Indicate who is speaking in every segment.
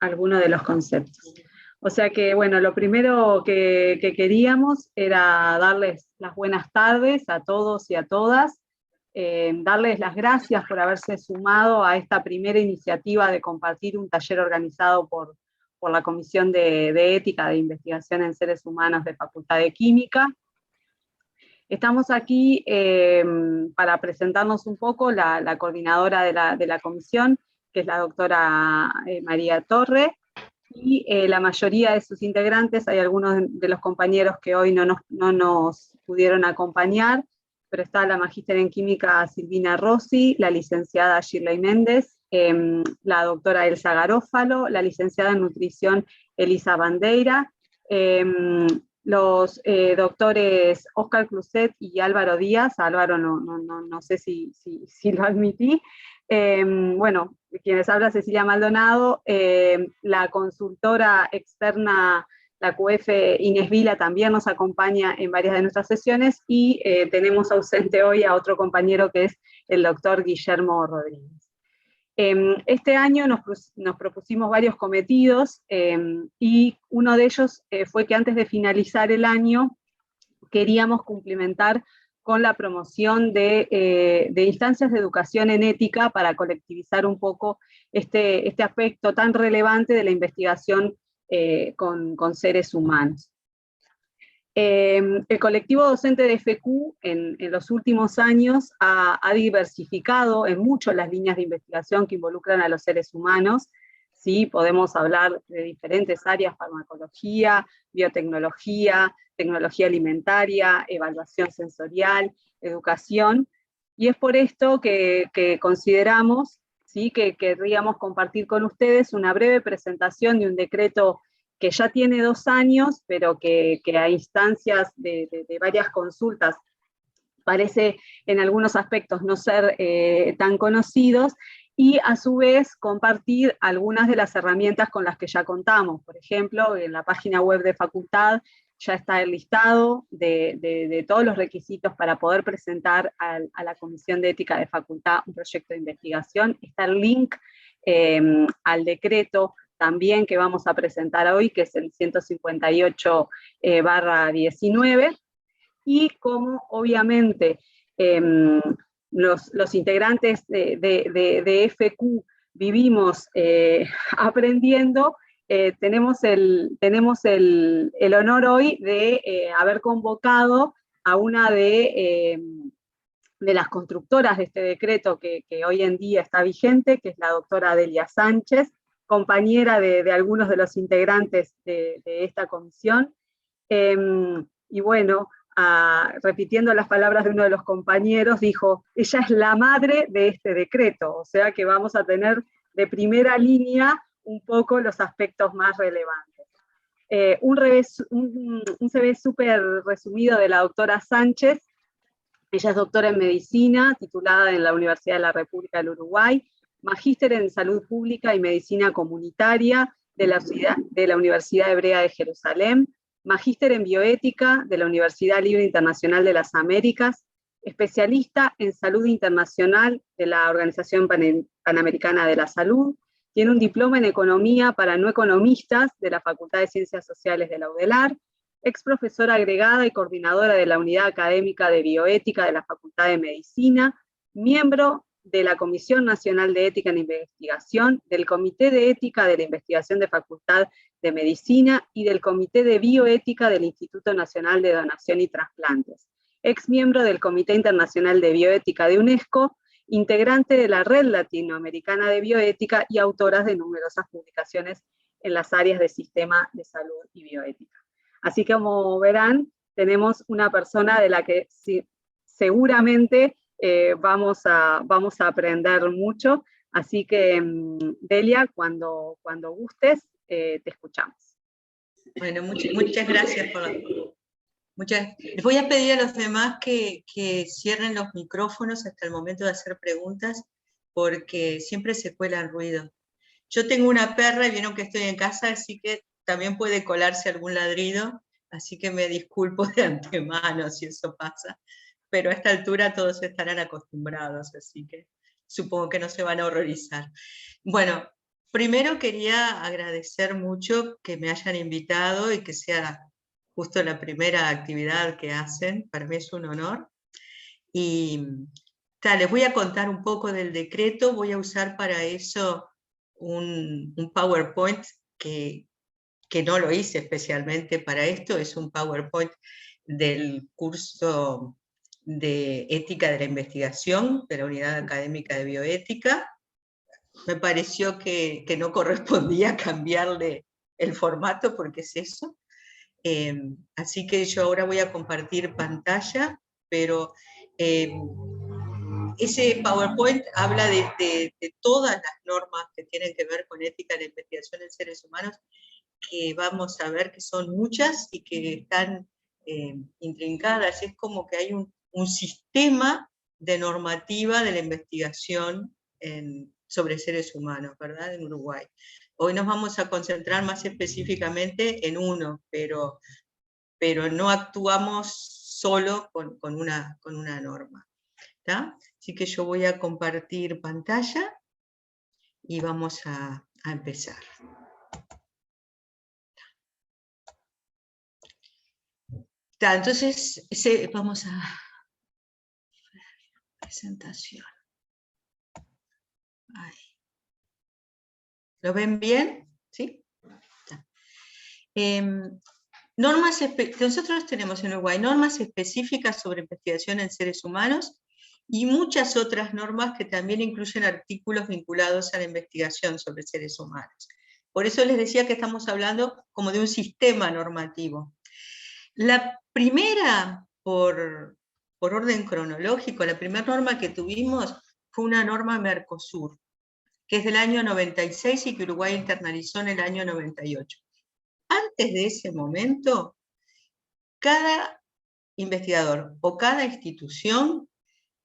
Speaker 1: alguno de los conceptos. O sea que, bueno, lo primero que queríamos era darles las buenas tardes a todos y a todas, darles las gracias por haberse sumado a esta primera iniciativa de compartir un taller organizado por la Comisión de Ética de Investigación en Seres Humanos de Facultad de Química. Estamos aquí para presentarnos un poco la coordinadora de la comisión, que es la doctora María Torre, y la mayoría de sus integrantes. Hay algunos de los compañeros que hoy no nos pudieron acompañar, pero está la magíster en química Silvina Rossi, la licenciada Shirley Méndez, la doctora Elsa Garófalo, la licenciada en nutrición Elisa Bandeira, los doctores Óscar Cluset y Álvaro Díaz. Álvaro no sé si lo admití. Bueno, quienes habla Cecilia Maldonado, la consultora externa, la QF Inés Vila, también nos acompaña en varias de nuestras sesiones, y tenemos ausente hoy a otro compañero que es el doctor Guillermo Rodríguez. Este año nos propusimos varios cometidos, y uno de ellos fue que antes de finalizar el año queríamos cumplimentar con la promoción de instancias de educación en ética para colectivizar un poco este aspecto tan relevante de la investigación con seres humanos. El colectivo docente de FQ en los últimos años ha diversificado en mucho las líneas de investigación que involucran a los seres humanos. ¿Sí? Podemos hablar de diferentes áreas: farmacología, biotecnología, tecnología alimentaria, evaluación sensorial, educación, y es por esto que consideramos, ¿sí?, que querríamos compartir con ustedes una breve presentación de un decreto que ya tiene 2 años, pero que a instancias de varias consultas parece en algunos aspectos no ser tan conocidos, y a su vez compartir algunas de las herramientas con las que ya contamos. Por ejemplo, en la página web de facultad ya está el listado de todos los requisitos para poder presentar a la Comisión de Ética de Facultad un proyecto de investigación. Está el link al decreto también que vamos a presentar hoy, que es el 158/19, y como obviamente los integrantes de FQ vivimos aprendiendo, tenemos el honor hoy de haber convocado a una de las constructoras de este decreto que hoy en día está vigente, que es la doctora Delia Sánchez, compañera de algunos de los integrantes de esta comisión. Y bueno, repitiendo las palabras de uno de los compañeros, dijo: ella es la madre de este decreto, o sea que vamos a tener de primera línea un poco los aspectos más relevantes. Un CV súper resumido de la doctora Sánchez. Ella es doctora en medicina, titulada en la Universidad de la República del Uruguay, magíster en salud pública y medicina comunitaria de la Universidad Hebrea de Jerusalén, magíster en bioética de la Universidad Libre Internacional de las Américas, especialista en salud internacional de la Organización Panamericana de la Salud, tiene un diploma en economía para no economistas de la Facultad de Ciencias Sociales de la UDELAR, ex profesora agregada y coordinadora de la Unidad Académica de Bioética de la Facultad de Medicina, miembro de la Comisión Nacional de Ética en Investigación, del Comité de Ética de la Investigación de Facultad de Medicina y del Comité de Bioética del Instituto Nacional de Donación y Trasplantes, ex miembro del Comité Internacional de Bioética de UNESCO, integrante de la Red Latinoamericana de Bioética y autora de numerosas publicaciones en las áreas de sistema de salud y bioética. Así que, como verán, tenemos una persona de la que seguramente vamos a aprender mucho. Así que, Delia, cuando gustes, te escuchamos.
Speaker 2: Bueno, muchas gracias por les voy a pedir a los demás que cierren los micrófonos hasta el momento de hacer preguntas, porque siempre se cuela el ruido. Yo tengo una perra y vieron que estoy en casa, así que también puede colarse algún ladrido, así que me disculpo de antemano si eso pasa, pero a esta altura todos estarán acostumbrados, así que supongo que no se van a horrorizar. Bueno, primero quería agradecer mucho que me hayan invitado y que sea justo la primera actividad que hacen. Para mí es un honor. Y les voy a contar un poco del decreto. Voy a usar para eso un PowerPoint que no lo hice especialmente para esto. Es un PowerPoint del curso de Ética de la Investigación de la Unidad Académica de Bioética. Me pareció que no correspondía cambiarle el formato porque es eso. Así que yo ahora voy a compartir pantalla, pero ese PowerPoint habla de todas las normas que tienen que ver con ética de la investigación en seres humanos, que vamos a ver que son muchas y que están intrincadas. Es como que hay un sistema de normativa de la investigación sobre seres humanos, ¿verdad? En Uruguay. Hoy nos vamos a concentrar más específicamente en uno, pero no actuamos solo con una norma. ¿Está? Así que yo voy a compartir pantalla y vamos a empezar. ¿Está? Entonces, vamos a presentación. Ahí. ¿Lo ven bien? ¿Sí? Nosotros tenemos en Uruguay normas específicas sobre investigación en seres humanos y muchas otras normas que también incluyen artículos vinculados a la investigación sobre seres humanos. Por eso les decía que estamos hablando como de un sistema normativo. La primera, por orden cronológico, la primera norma que tuvimos fue una norma Mercosur, que es del año 96 y que Uruguay internalizó en el año 98. Antes de ese momento, cada investigador o cada institución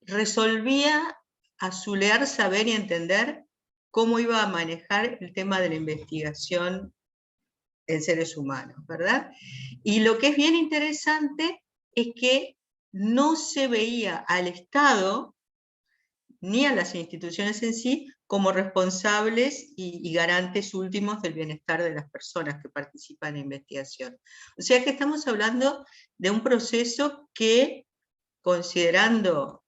Speaker 2: resolvía a su leer, saber y entender cómo iba a manejar el tema de la investigación en seres humanos, ¿verdad? Y lo que es bien interesante es que no se veía al Estado ni a las instituciones en sí como responsables y garantes últimos del bienestar de las personas que participan en investigación. O sea que estamos hablando de un proceso que, considerando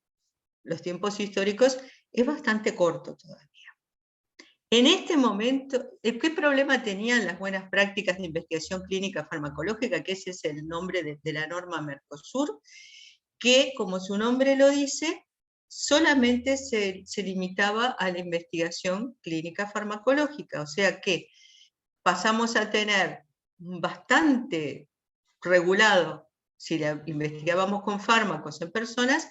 Speaker 2: los tiempos históricos, es bastante corto todavía. En este momento, ¿qué problema tenían las buenas prácticas de investigación clínica farmacológica? Que ese es el nombre de la norma Mercosur, que, como su nombre lo dice, solamente se limitaba a la investigación clínica farmacológica. O sea que pasamos a tener bastante regulado si la investigábamos con fármacos en personas,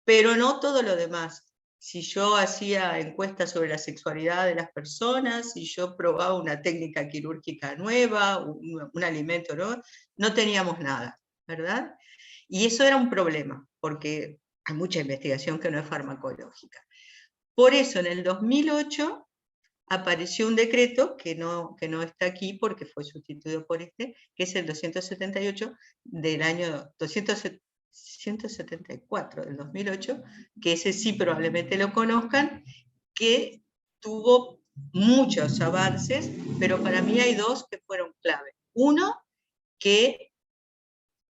Speaker 2: pero no todo lo demás. Si yo hacía encuestas sobre la sexualidad de las personas, si yo probaba una técnica quirúrgica nueva, un alimento nuevo, no teníamos nada, ¿verdad? Y eso era un problema, porque hay mucha investigación que no es farmacológica. Por eso en el 2008 apareció un decreto que no está aquí porque fue sustituido por este, que es el 278 del año 174 del 2008, que ese sí probablemente lo conozcan, que tuvo muchos avances, pero para mí hay dos que fueron clave. Uno, que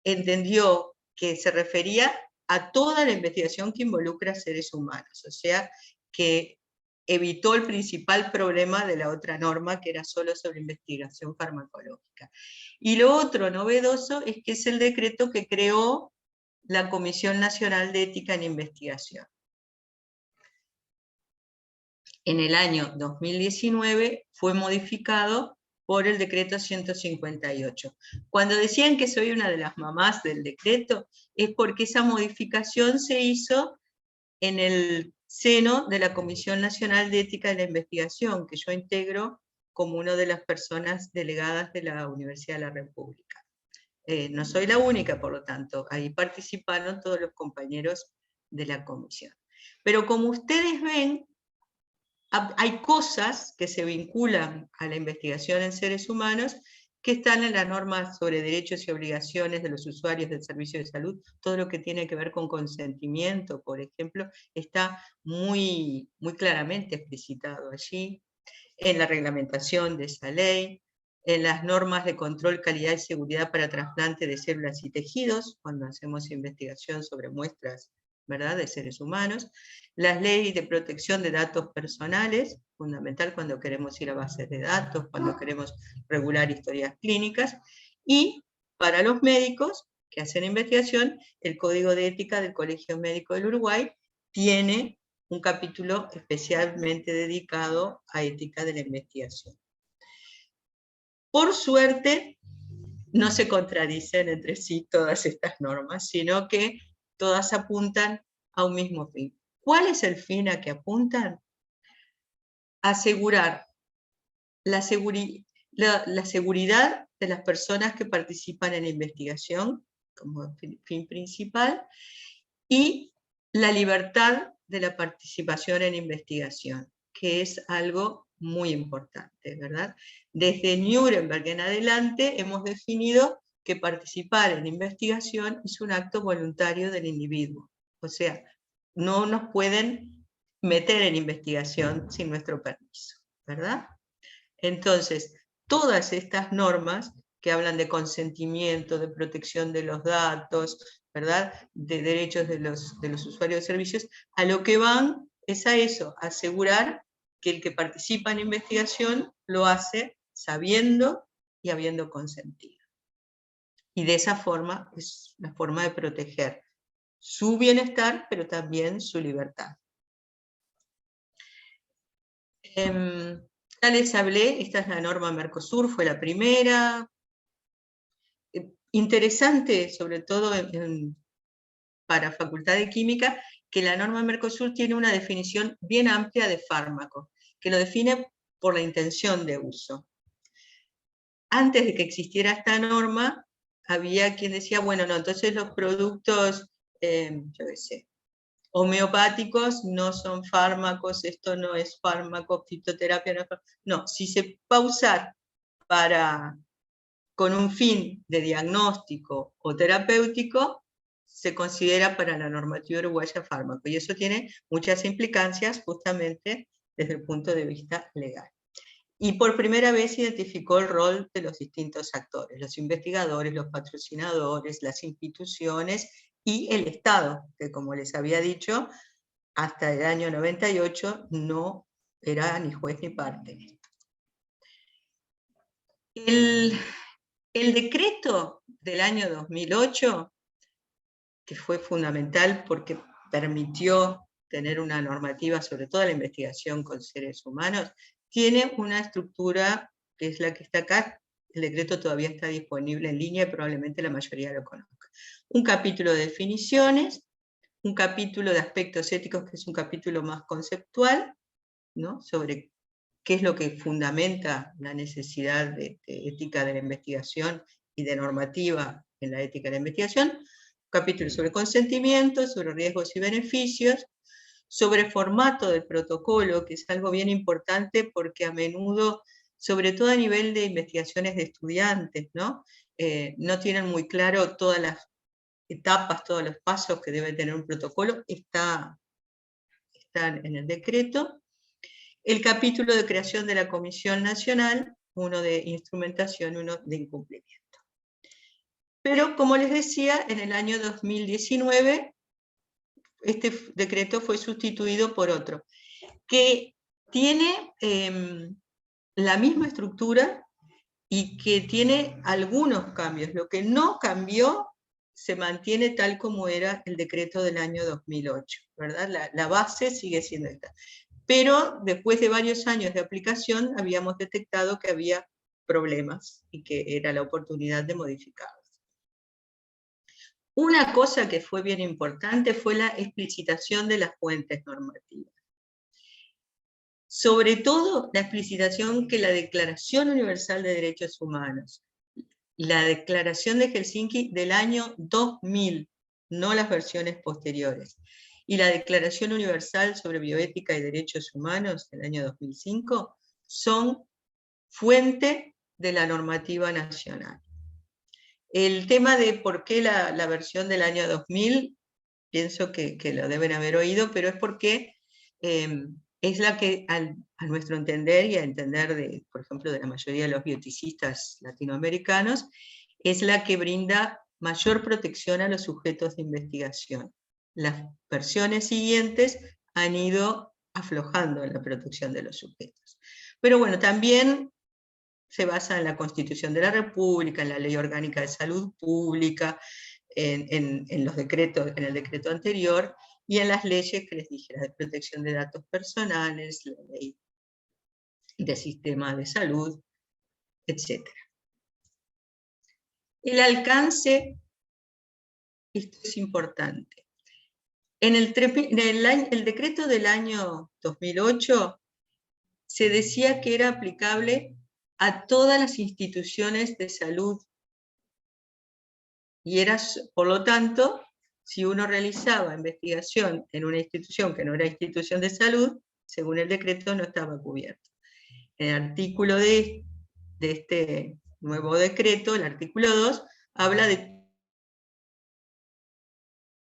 Speaker 2: entendió que se refería a toda la investigación que involucra a seres humanos, o sea, que evitó el principal problema de la otra norma, que era solo sobre investigación farmacológica. Y lo otro novedoso es que es el decreto que creó la Comisión Nacional de Ética en Investigación. En el año 2019 fue modificado por el decreto 158. Cuando decían que soy una de las mamás del decreto, es porque esa modificación se hizo en el seno de la Comisión Nacional de Ética de la Investigación, que yo integro como una de las personas delegadas de la Universidad de la República. No soy la única, por lo tanto, ahí participaron todos los compañeros de la comisión. Pero como ustedes ven, hay cosas que se vinculan a la investigación en seres humanos que están en las normas sobre derechos y obligaciones de los usuarios del servicio de salud. Todo lo que tiene que ver con consentimiento, por ejemplo, está muy claramente explicitado allí. en la reglamentación de esa ley, en las normas de control, calidad y seguridad para trasplante de células y tejidos, cuando hacemos investigación sobre muestras, ¿verdad?, de seres humanos, las leyes de protección de datos personales, fundamental cuando queremos ir a bases de datos, cuando queremos regular historias clínicas, y para los médicos que hacen investigación, el Código de Ética del Colegio Médico del Uruguay tiene un capítulo especialmente dedicado a ética de la investigación. Por suerte, no se contradicen entre sí todas estas normas, sino que todas apuntan a un mismo fin. ¿Cuál es el fin a que apuntan? Asegurar la seguridad de las personas que participan en la investigación, como fin principal, y la libertad de la participación en investigación, que es algo muy importante, ¿verdad? Desde Nuremberg en adelante hemos definido que participar en investigación es un acto voluntario del individuo. O sea, no nos pueden meter en investigación sin nuestro permiso, ¿verdad? Entonces, todas estas normas que hablan de consentimiento, de protección de los datos, ¿verdad?, de derechos de los usuarios de servicios, a lo que van es a eso, a asegurar que el que participa en investigación lo hace sabiendo y habiendo consentido. Y de esa forma es la forma de proteger su bienestar, pero también su libertad. Ya les hablé, esta es la norma Mercosur, fue la primera. Interesante, sobre todo para Facultad de Química, que la norma Mercosur tiene una definición bien amplia de fármaco, que lo define por la intención de uso. Antes de que existiera esta norma, había quien decía, bueno, no, entonces los productos, yo qué sé, homeopáticos no son fármacos, esto no es fármaco, fitoterapia no es fármaco. No, si se va a usar con un fin de diagnóstico o terapéutico, se considera para la normativa uruguaya fármaco. Y eso tiene muchas implicancias justamente desde el punto de vista legal. Y por primera vez identificó el rol de los distintos actores, los investigadores, los patrocinadores, las instituciones y el Estado, que como les había dicho, hasta el año 98 no era ni juez ni parte. El decreto del año 2008, que fue fundamental porque permitió tener una normativa sobre toda la investigación con seres humanos, tiene una estructura que es la que está acá. El decreto todavía está disponible en línea y probablemente la mayoría lo conozca. Un capítulo de definiciones, un capítulo de aspectos éticos, que es un capítulo más conceptual, ¿no?, sobre qué es lo que fundamenta la necesidad de ética de la investigación y de normativa en la ética de la investigación, un capítulo sobre consentimiento, sobre riesgos y beneficios, sobre formato del protocolo, que es algo bien importante porque a menudo, sobre todo a nivel de investigaciones de estudiantes, ¿no?, no tienen muy claro todas las etapas, todos los pasos que debe tener un protocolo, están en el decreto. El capítulo de creación de la Comisión Nacional, uno de instrumentación, uno de incumplimiento. Pero, como les decía, en el año 2019, este decreto fue sustituido por otro, que tiene la misma estructura y que tiene algunos cambios. Lo que no cambió se mantiene tal como era el decreto del año 2008, ¿verdad? La base sigue siendo esta. Pero después de varios años de aplicación habíamos detectado que había problemas y que era la oportunidad de modificarlos. Una cosa que fue bien importante fue la explicitación de las fuentes normativas. Sobre todo la explicitación que la Declaración Universal de Derechos Humanos, la Declaración de Helsinki del año 2000, no las versiones posteriores, y la Declaración Universal sobre Bioética y Derechos Humanos del año 2005 son fuente de la normativa nacional. El tema de por qué la versión del año 2000, pienso que lo deben haber oído, pero es porque es la que, a nuestro entender y a entender, por ejemplo, de la mayoría de los bioticistas latinoamericanos, es la que brinda mayor protección a los sujetos de investigación. Las versiones siguientes han ido aflojando en la protección de los sujetos. Pero bueno, también se basa en la Constitución de la República, en la Ley Orgánica de Salud Pública, en los decretos, en el decreto anterior, y en las leyes que les dije, la de protección de datos personales, la ley de sistema de salud, etc. El alcance, esto es importante. En el decreto del año 2008 se decía que era aplicable a todas las instituciones de salud, y era, por lo tanto, si uno realizaba investigación en una institución que no era institución de salud, según el decreto no estaba cubierto. El artículo de este nuevo decreto, el artículo 2, habla de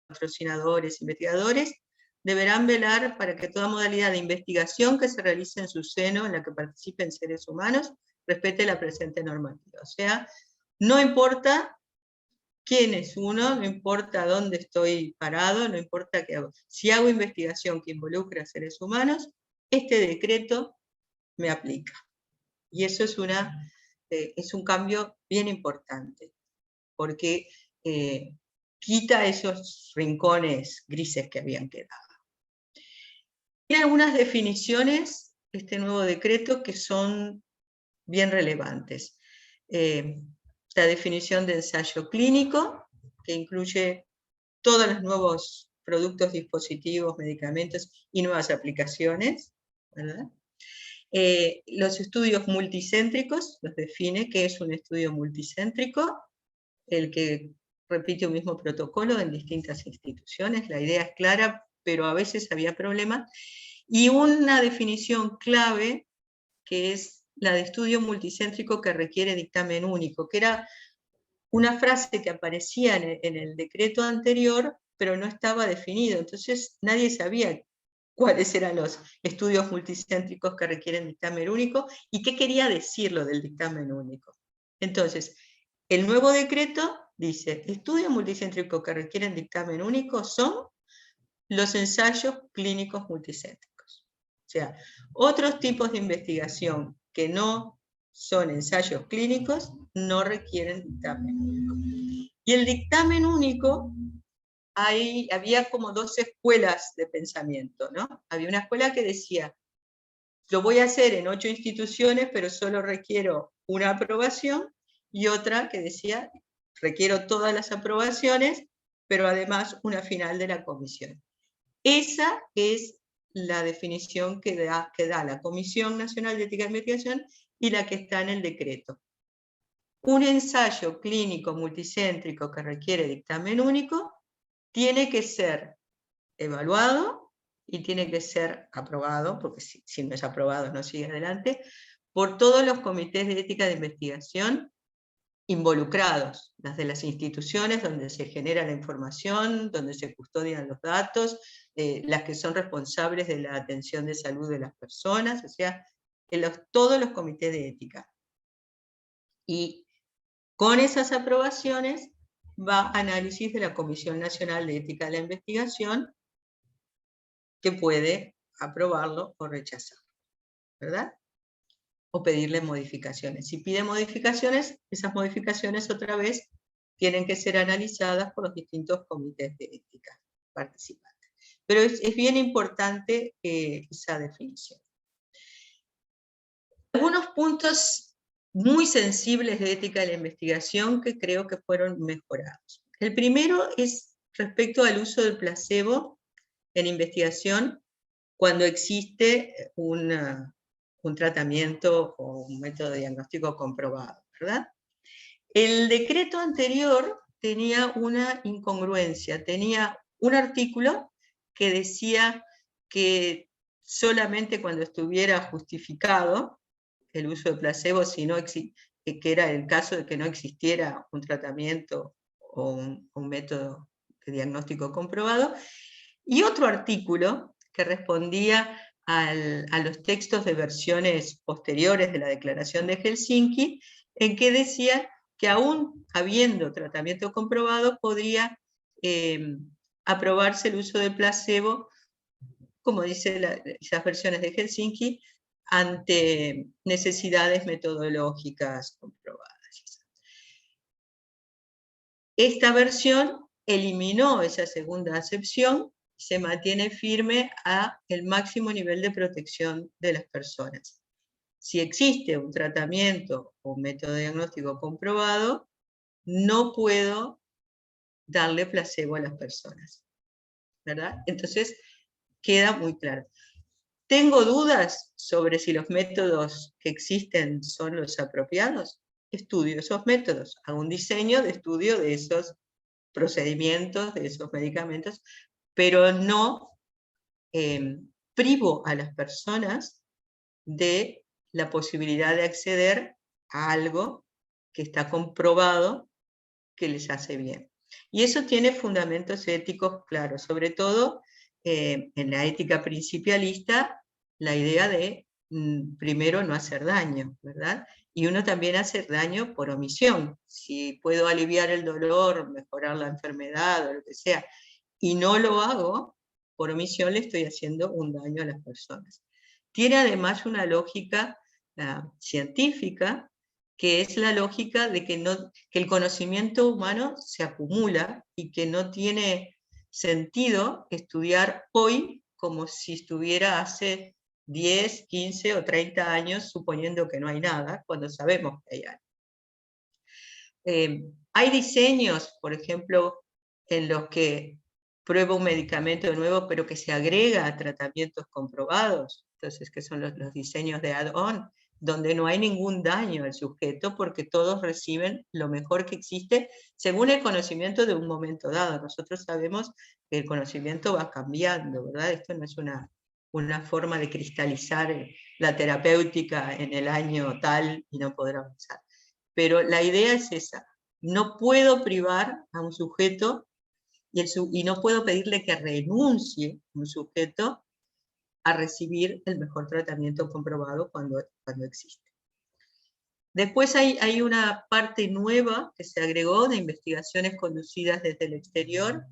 Speaker 2: patrocinadores, investigadores, deberán velar para que toda modalidad de investigación que se realice en su seno, en la que participen seres humanos, respete la presente normativa. O sea, no importa quién es uno, no importa dónde estoy parado, no importa qué hago. Si hago investigación que involucra a seres humanos, este decreto me aplica. Y eso es un cambio bien importante, porque quita esos rincones grises que habían quedado. Tiene algunas definiciones, este nuevo decreto, que son bien relevantes. La definición de ensayo clínico, que incluye todos los nuevos productos, dispositivos, medicamentos y nuevas aplicaciones, ¿verdad? Los estudios multicéntricos, los define qué es un estudio multicéntrico, el que repite un mismo protocolo en distintas instituciones. La idea es clara, pero a veces había problemas. Y una definición clave, que es la de estudio multicéntrico que requiere dictamen único, que era una frase que aparecía en el decreto anterior, pero no estaba definido. Entonces nadie sabía cuáles eran los estudios multicéntricos que requieren dictamen único y qué quería decir lo del dictamen único. Entonces, el nuevo decreto dice, estudios multicéntricos que requieren dictamen único son los ensayos clínicos multicéntricos. O sea, otros tipos de investigación que no son ensayos clínicos no requieren dictamen único. Y el dictamen único, había como dos escuelas de pensamiento, ¿no? Había una escuela que decía, lo voy a hacer en 8 instituciones, pero solo requiero una aprobación, y otra que decía, requiero todas las aprobaciones, pero además una final de la comisión. Esa es la definición que da la Comisión Nacional de Ética de Investigación y la que está en el decreto. Un ensayo clínico multicéntrico que requiere dictamen único tiene que ser evaluado y tiene que ser aprobado, porque si no es aprobado no sigue adelante, por todos los comités de ética de investigación involucrados, las de las instituciones donde se genera la información, donde se custodian los datos, las que son responsables de la atención de salud de las personas, o sea, todos los comités de ética. Y con esas aprobaciones va análisis de la Comisión Nacional de Ética de la Investigación, que puede aprobarlo o rechazarlo, ¿verdad? O pedirle modificaciones. Si pide modificaciones, esas modificaciones otra vez tienen que ser analizadas por los distintos comités de ética participantes. Pero es bien importante esa definición. Algunos puntos muy sensibles de ética de la investigación que creo que fueron mejorados. El primero es respecto al uso del placebo en investigación cuando existe un tratamiento o un método de diagnóstico comprobado, ¿verdad? El decreto anterior tenía una incongruencia, tenía un artículo que decía que solamente cuando estuviera justificado el uso de placebo, que era el caso de que no existiera un tratamiento o un método de diagnóstico comprobado, y otro artículo que respondía a los textos de versiones posteriores de la Declaración de Helsinki, en que decía que aún habiendo tratamiento comprobado, podría aprobarse el uso de placebo, como dice esas versiones de Helsinki, ante necesidades metodológicas comprobadas. Esta versión eliminó esa segunda acepción y se mantiene firme a el máximo nivel de protección de las personas. Si existe un tratamiento o un método diagnóstico comprobado, no puedo darle placebo a las personas, ¿verdad? Entonces, queda muy claro. ¿Tengo dudas sobre si los métodos que existen son los apropiados? Estudio esos métodos, hago un diseño de estudio de esos procedimientos, de esos medicamentos, pero no privo a las personas de la posibilidad de acceder a algo que está comprobado que les hace bien. Y eso tiene fundamentos éticos claros, sobre todo en la ética principialista, la idea de primero no hacer daño, ¿verdad? Y uno también hace daño por omisión. Si puedo aliviar el dolor, mejorar la enfermedad o lo que sea, y no lo hago, por omisión le estoy haciendo un daño a las personas. Tiene además una lógica científica, que es la lógica de que el conocimiento humano se acumula y que no tiene sentido estudiar hoy como si estuviera hace 10, 15 o 30 años, suponiendo que no hay nada, cuando sabemos que hay algo. Hay diseños, por ejemplo, en los que prueba un medicamento de nuevo, pero que se agrega a tratamientos comprobados, entonces que son los diseños de add-on, donde no hay ningún daño al sujeto porque todos reciben lo mejor que existe según el conocimiento de un momento dado. Nosotros sabemos que el conocimiento va cambiando, ¿verdad? Esto no es una forma de cristalizar la terapéutica en el año tal y no poder avanzar. Pero la idea es esa, no puedo privar a un sujeto y no puedo pedirle que renuncie a un sujeto a recibir el mejor tratamiento comprobado cuando existe. Después hay una parte nueva que se agregó de investigaciones conducidas desde el exterior,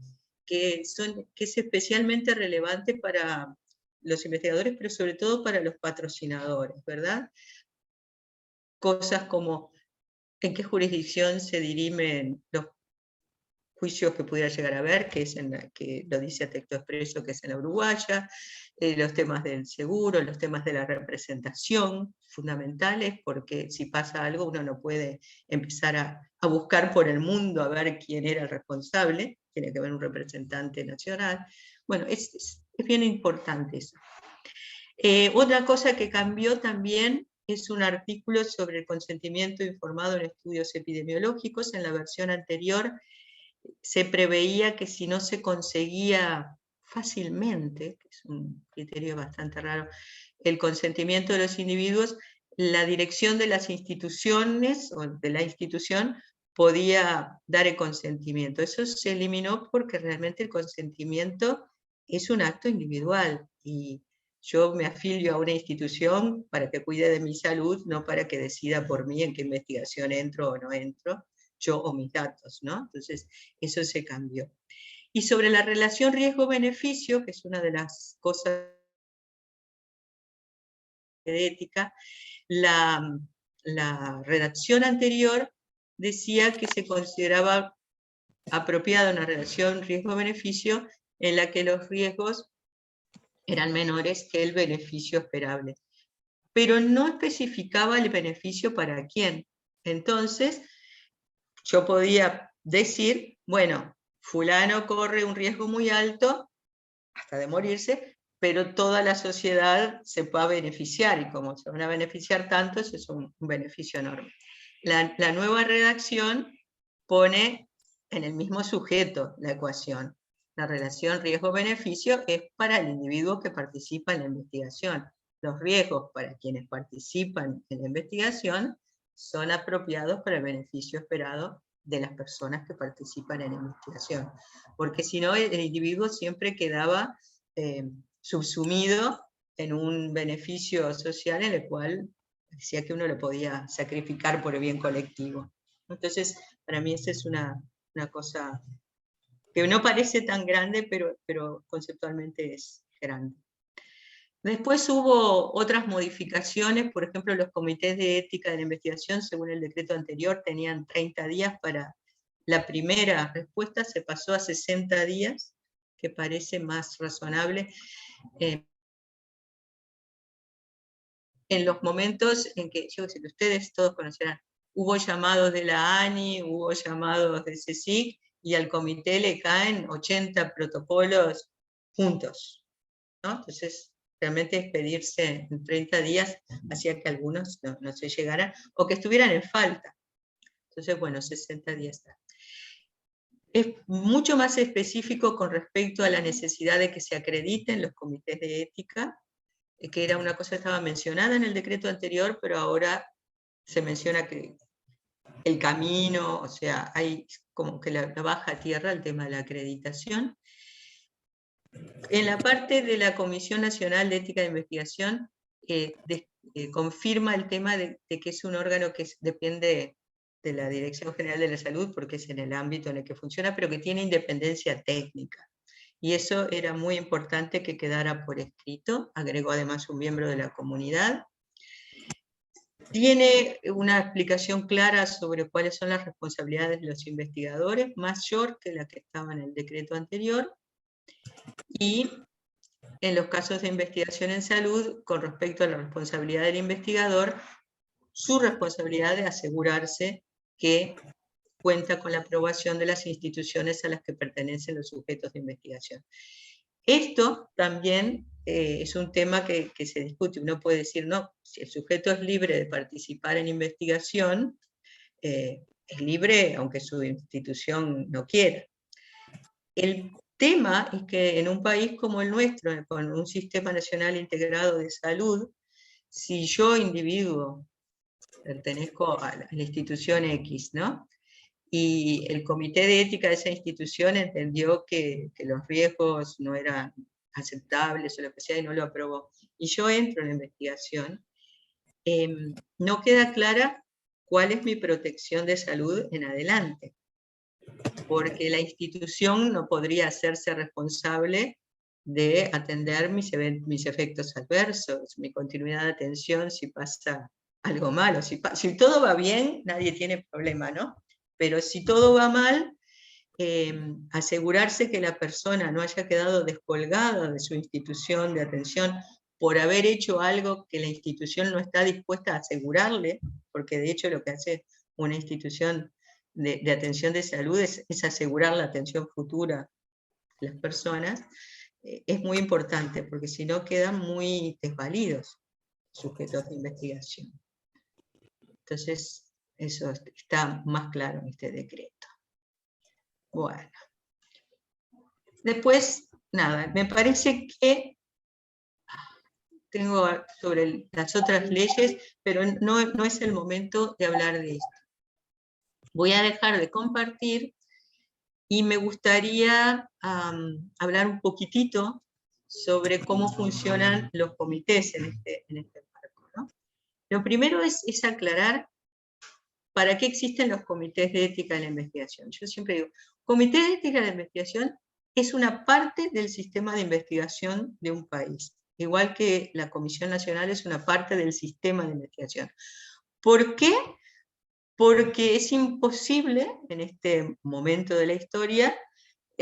Speaker 2: que es especialmente relevante para los investigadores, pero sobre todo para los patrocinadores, ¿verdad? Cosas como en qué jurisdicción se dirimen los juicios que pudiera llegar a haber, que lo dice a texto expreso, que es en la uruguaya, los temas del seguro, los temas de la representación, fundamentales, porque si pasa algo uno no puede empezar a buscar por el mundo a ver quién era el responsable, tiene que haber un representante nacional. Bueno, es bien importante eso. Otra cosa que cambió también es un artículo sobre el consentimiento informado en estudios epidemiológicos. En la versión anterior se preveía que si no se conseguía fácilmente, que es un criterio bastante raro, el consentimiento de los individuos, la dirección de las instituciones o de la institución podía dar el consentimiento. Eso se eliminó porque realmente el consentimiento es un acto individual y yo me afilio a una institución para que cuide de mi salud, no para que decida por mí en qué investigación entro o no entro, yo o mis datos, ¿no? Entonces, eso se cambió. Y sobre la relación riesgo-beneficio, que es una de las cosas de ética, la redacción anterior decía que se consideraba apropiada una relación riesgo-beneficio en la que los riesgos eran menores que el beneficio esperable. Pero no especificaba el beneficio para quién. Entonces, yo podía decir, bueno, fulano corre un riesgo muy alto, hasta de morirse, pero toda la sociedad se va a beneficiar, y como se van a beneficiar tanto, eso es un beneficio enorme. La nueva redacción pone en el mismo sujeto la ecuación. La relación riesgo-beneficio es para el individuo que participa en la investigación. Los riesgos para quienes participan en la investigación son apropiados para el beneficio esperado de las personas que participan en la investigación. Porque si no, el individuo siempre quedaba subsumido en un beneficio social en el cual decía que uno lo podía sacrificar por el bien colectivo. Entonces, para mí esa es una cosa que no parece tan grande, pero conceptualmente es grande. Después hubo otras modificaciones, por ejemplo, los comités de ética de la investigación, según el decreto anterior, tenían 30 días para la primera respuesta, se pasó a 60 días, que parece más razonable. En los momentos en que, yo sé que ustedes todos conocerán, hubo llamados de la ANI, hubo llamados de CSIC, y al comité le caen 80 protocolos juntos, ¿no? Entonces, realmente expedirse en 30 días hacía que algunos no se llegaran, o que estuvieran en falta. Entonces, bueno, 60 días. Es mucho más específico con respecto a la necesidad de que se acrediten los comités de ética, que era una cosa que estaba mencionada en el decreto anterior, pero ahora se menciona que el camino, o sea, hay como que la baja a tierra el tema de la acreditación. En la parte de la Comisión Nacional de Ética de Investigación, confirma el tema de que es un órgano que depende de la Dirección General de la Salud, porque es en el ámbito en el que funciona, pero que tiene independencia técnica. Y eso era muy importante que quedara por escrito, agregó además un miembro de la comunidad. Tiene una explicación clara sobre cuáles son las responsabilidades de los investigadores, mayor que la que estaba en el decreto anterior, y en los casos de investigación en salud, con respecto a la responsabilidad del investigador, su responsabilidad de asegurarse que cuenta con la aprobación de las instituciones a las que pertenecen los sujetos de investigación. Esto también es un tema que se discute. Uno puede decir, no, si el sujeto es libre de participar en investigación, es libre aunque su institución no quiera. El tema es que en un país como el nuestro, con un sistema nacional integrado de salud, si yo, individuo, pertenezco a la institución X, ¿no? Y el comité de ética de esa institución entendió que los riesgos no eran aceptables o lo que sea y no lo aprobó. Y yo entro en la investigación, no queda clara cuál es mi protección de salud en adelante, porque la institución no podría hacerse responsable de atender mis efectos adversos, mi continuidad de atención si pasa algo malo. Si todo va bien, nadie tiene problema, ¿no? Pero si todo va mal, asegurarse que la persona no haya quedado descolgada de su institución de atención por haber hecho algo que la institución no está dispuesta a asegurarle, porque de hecho lo que hace una institución de atención de salud es asegurar la atención futura de las personas, es muy importante, porque si no quedan muy desvalidos sujetos de investigación. Entonces, eso está más claro en este decreto. Bueno. Después, nada, me parece que tengo sobre las otras leyes, pero no es el momento de hablar de esto. Voy a dejar de compartir y me gustaría hablar un poquitito sobre cómo funcionan los comités en este marco, ¿no? Lo primero es aclarar para qué existen los comités de ética de la investigación. Yo siempre digo, comité de ética de la investigación es una parte del sistema de investigación de un país, igual que la Comisión Nacional es una parte del sistema de investigación. ¿Por qué? Porque es imposible, en este momento de la historia,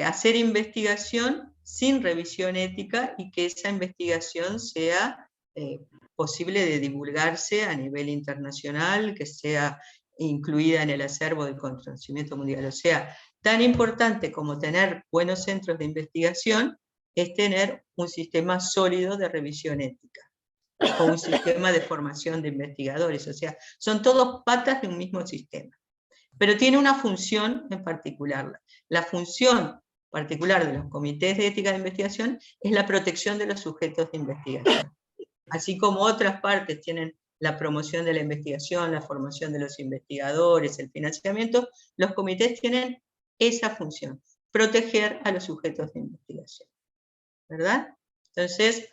Speaker 2: hacer investigación sin revisión ética y que esa investigación sea posible de divulgarse a nivel internacional, que sea incluida en el acervo del conocimiento mundial. O sea, tan importante como tener buenos centros de investigación es tener un sistema sólido de revisión ética o un sistema de formación de investigadores. O sea, son todos patas de un mismo sistema. Pero tiene una función en particular. La función particular de los comités de ética de investigación es la protección de los sujetos de investigación. Así como otras partes tienen la promoción de la investigación, la formación de los investigadores, el financiamiento, los comités tienen esa función, proteger a los sujetos de investigación. ¿Verdad? Entonces,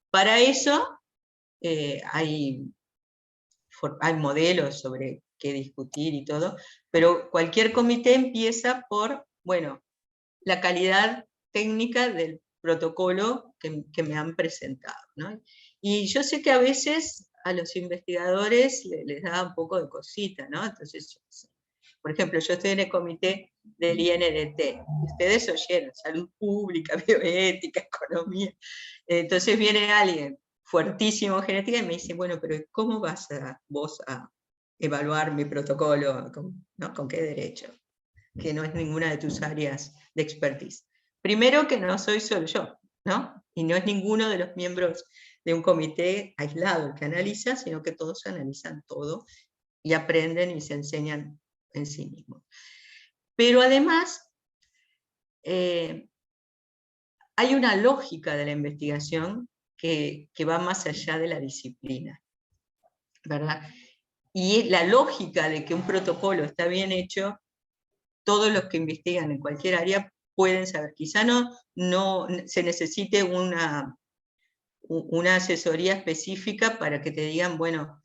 Speaker 2: Para eso hay modelos sobre qué discutir y todo, pero cualquier comité empieza por, bueno, la calidad técnica del protocolo que me han presentado, ¿no? Y yo sé que a veces a los investigadores les da un poco de cosita, ¿no? Entonces, por ejemplo, yo estoy en el comité del INDT, ustedes oyeron, salud pública, bioética, economía, entonces viene alguien fuertísimo en genética y me dice, bueno, pero ¿cómo vas vos a evaluar mi protocolo? ¿No? ¿Con qué derecho? Que no es ninguna de tus áreas de expertise. Primero que no soy solo yo, ¿no? Y no es ninguno de los miembros de un comité aislado el que analiza, sino que todos analizan todo y aprenden y se enseñan en sí mismos. Pero además, hay una lógica de la investigación que va más allá de la disciplina, ¿verdad? Y la lógica de que un protocolo está bien hecho, todos los que investigan en cualquier área pueden saber. Quizá no se necesite una asesoría específica para que te digan, bueno,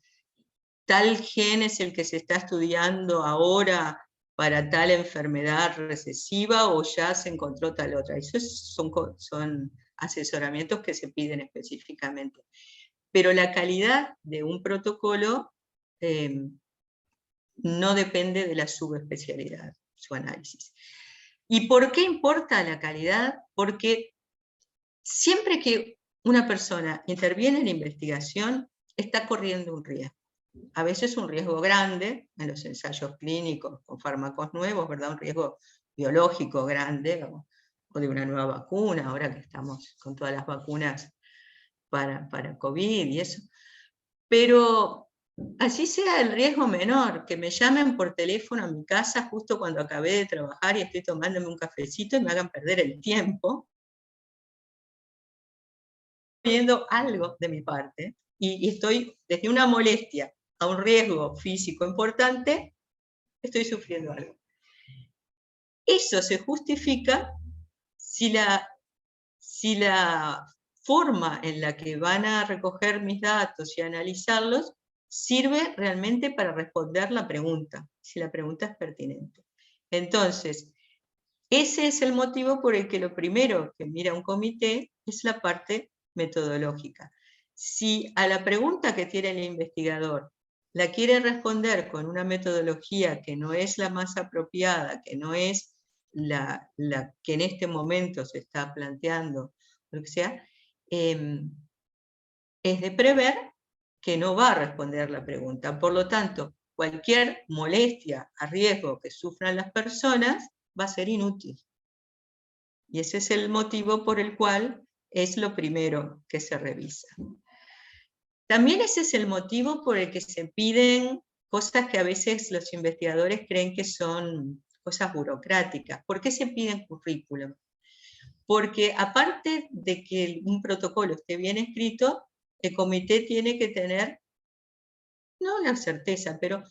Speaker 2: tal gen es el que se está estudiando ahora para tal enfermedad recesiva o ya se encontró tal otra. Esos son asesoramientos que se piden específicamente. Pero la calidad de un protocolo no depende de la subespecialidad, su análisis. ¿Y por qué importa la calidad? Porque siempre que una persona interviene en la investigación, está corriendo un riesgo. A veces un riesgo grande, en los ensayos clínicos con fármacos nuevos, ¿verdad? Un riesgo biológico grande, o de una nueva vacuna, ahora que estamos con todas las vacunas para COVID y eso. Pero así sea el riesgo menor, que me llamen por teléfono a mi casa justo cuando acabé de trabajar y estoy tomándome un cafecito y me hagan perder el tiempo, viendo algo de mi parte, y estoy desde una molestia a un riesgo físico importante, estoy sufriendo algo. Eso se justifica si la forma en la que van a recoger mis datos y analizarlos sirve realmente para responder la pregunta, si la pregunta es pertinente. Entonces, ese es el motivo por el que lo primero que mira un comité es la parte metodológica. Si a la pregunta que tiene el investigador la quiere responder con una metodología que no es la más apropiada, que no es la que en este momento se está planteando, lo que sea, es de prever que no va a responder la pregunta. Por lo tanto, cualquier molestia a riesgo que sufran las personas va a ser inútil. Y ese es el motivo por el cual es lo primero que se revisa. También ese es el motivo por el que se piden cosas que a veces los investigadores creen que son cosas burocráticas. ¿Por qué se piden currículum? Porque aparte de que un protocolo esté bien escrito, el comité tiene que tener, no la certeza, pero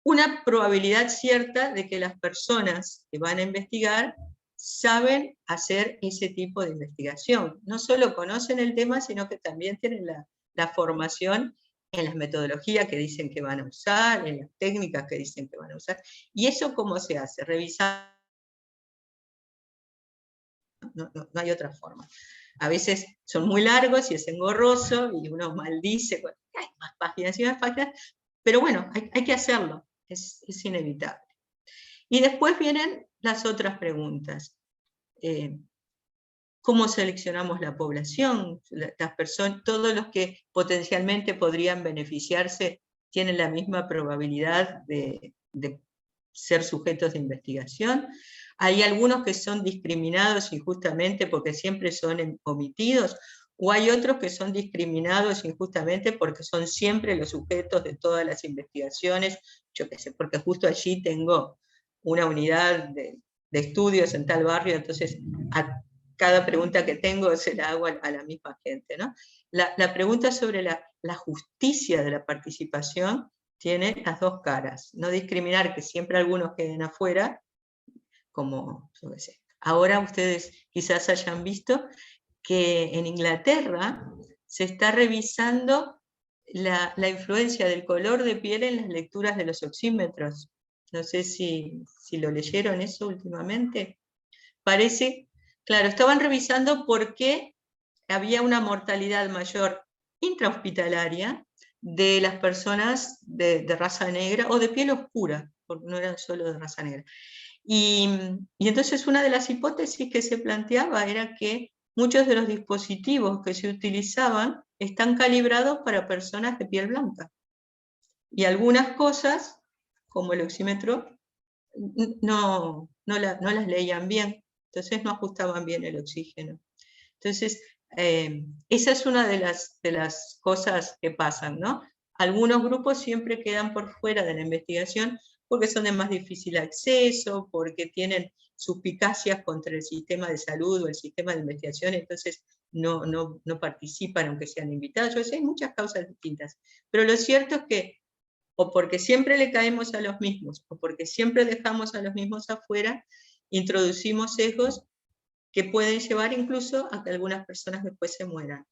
Speaker 2: una probabilidad cierta de que las personas que van a investigar saben hacer ese tipo de investigación. No solo conocen el tema, sino que también tienen la formación en las metodologías que dicen que van a usar, en las técnicas que dicen que van a usar. ¿Y eso cómo se hace? Revisar. No hay otra forma. A veces son muy largos y es engorroso y uno maldice, hay más páginas y más páginas, pero bueno, hay que hacerlo, es inevitable. Y después vienen las otras preguntas. ¿Cómo seleccionamos la población? Las personas, todos los que potencialmente podrían beneficiarse tienen la misma probabilidad de ser sujetos de investigación. Hay algunos que son discriminados injustamente porque siempre son omitidos, o hay otros que son discriminados injustamente porque son siempre los sujetos de todas las investigaciones, yo qué sé, porque justo allí tengo una unidad de estudios en tal barrio, entonces a cada pregunta que tengo se la hago a la misma gente, ¿no? La pregunta sobre la justicia de la participación tiene las dos caras. No discriminar que siempre algunos queden afuera, como, yo qué sé. Ahora ustedes quizás hayan visto que en Inglaterra se está revisando la influencia del color de piel en las lecturas de los oxímetros. No sé si lo leyeron eso últimamente. Parece, claro, estaban revisando por qué había una mortalidad mayor intrahospitalaria de las personas de raza negra o de piel oscura, porque no eran solo de raza negra. Y entonces una de las hipótesis que se planteaba era que muchos de los dispositivos que se utilizaban están calibrados para personas de piel blanca. Y algunas cosas, como el oxímetro, no las leían bien, entonces no ajustaban bien el oxígeno. Entonces, esa es una de las cosas que pasan, ¿no? Algunos grupos siempre quedan por fuera de la investigación porque son de más difícil acceso, porque tienen suspicacias contra el sistema de salud o el sistema de investigación, entonces no participan aunque sean invitados. Yo sé, hay muchas causas distintas, pero lo cierto es que o porque siempre le caemos a los mismos, o porque siempre dejamos a los mismos afuera, introducimos sesgos que pueden llevar incluso a que algunas personas después se mueran.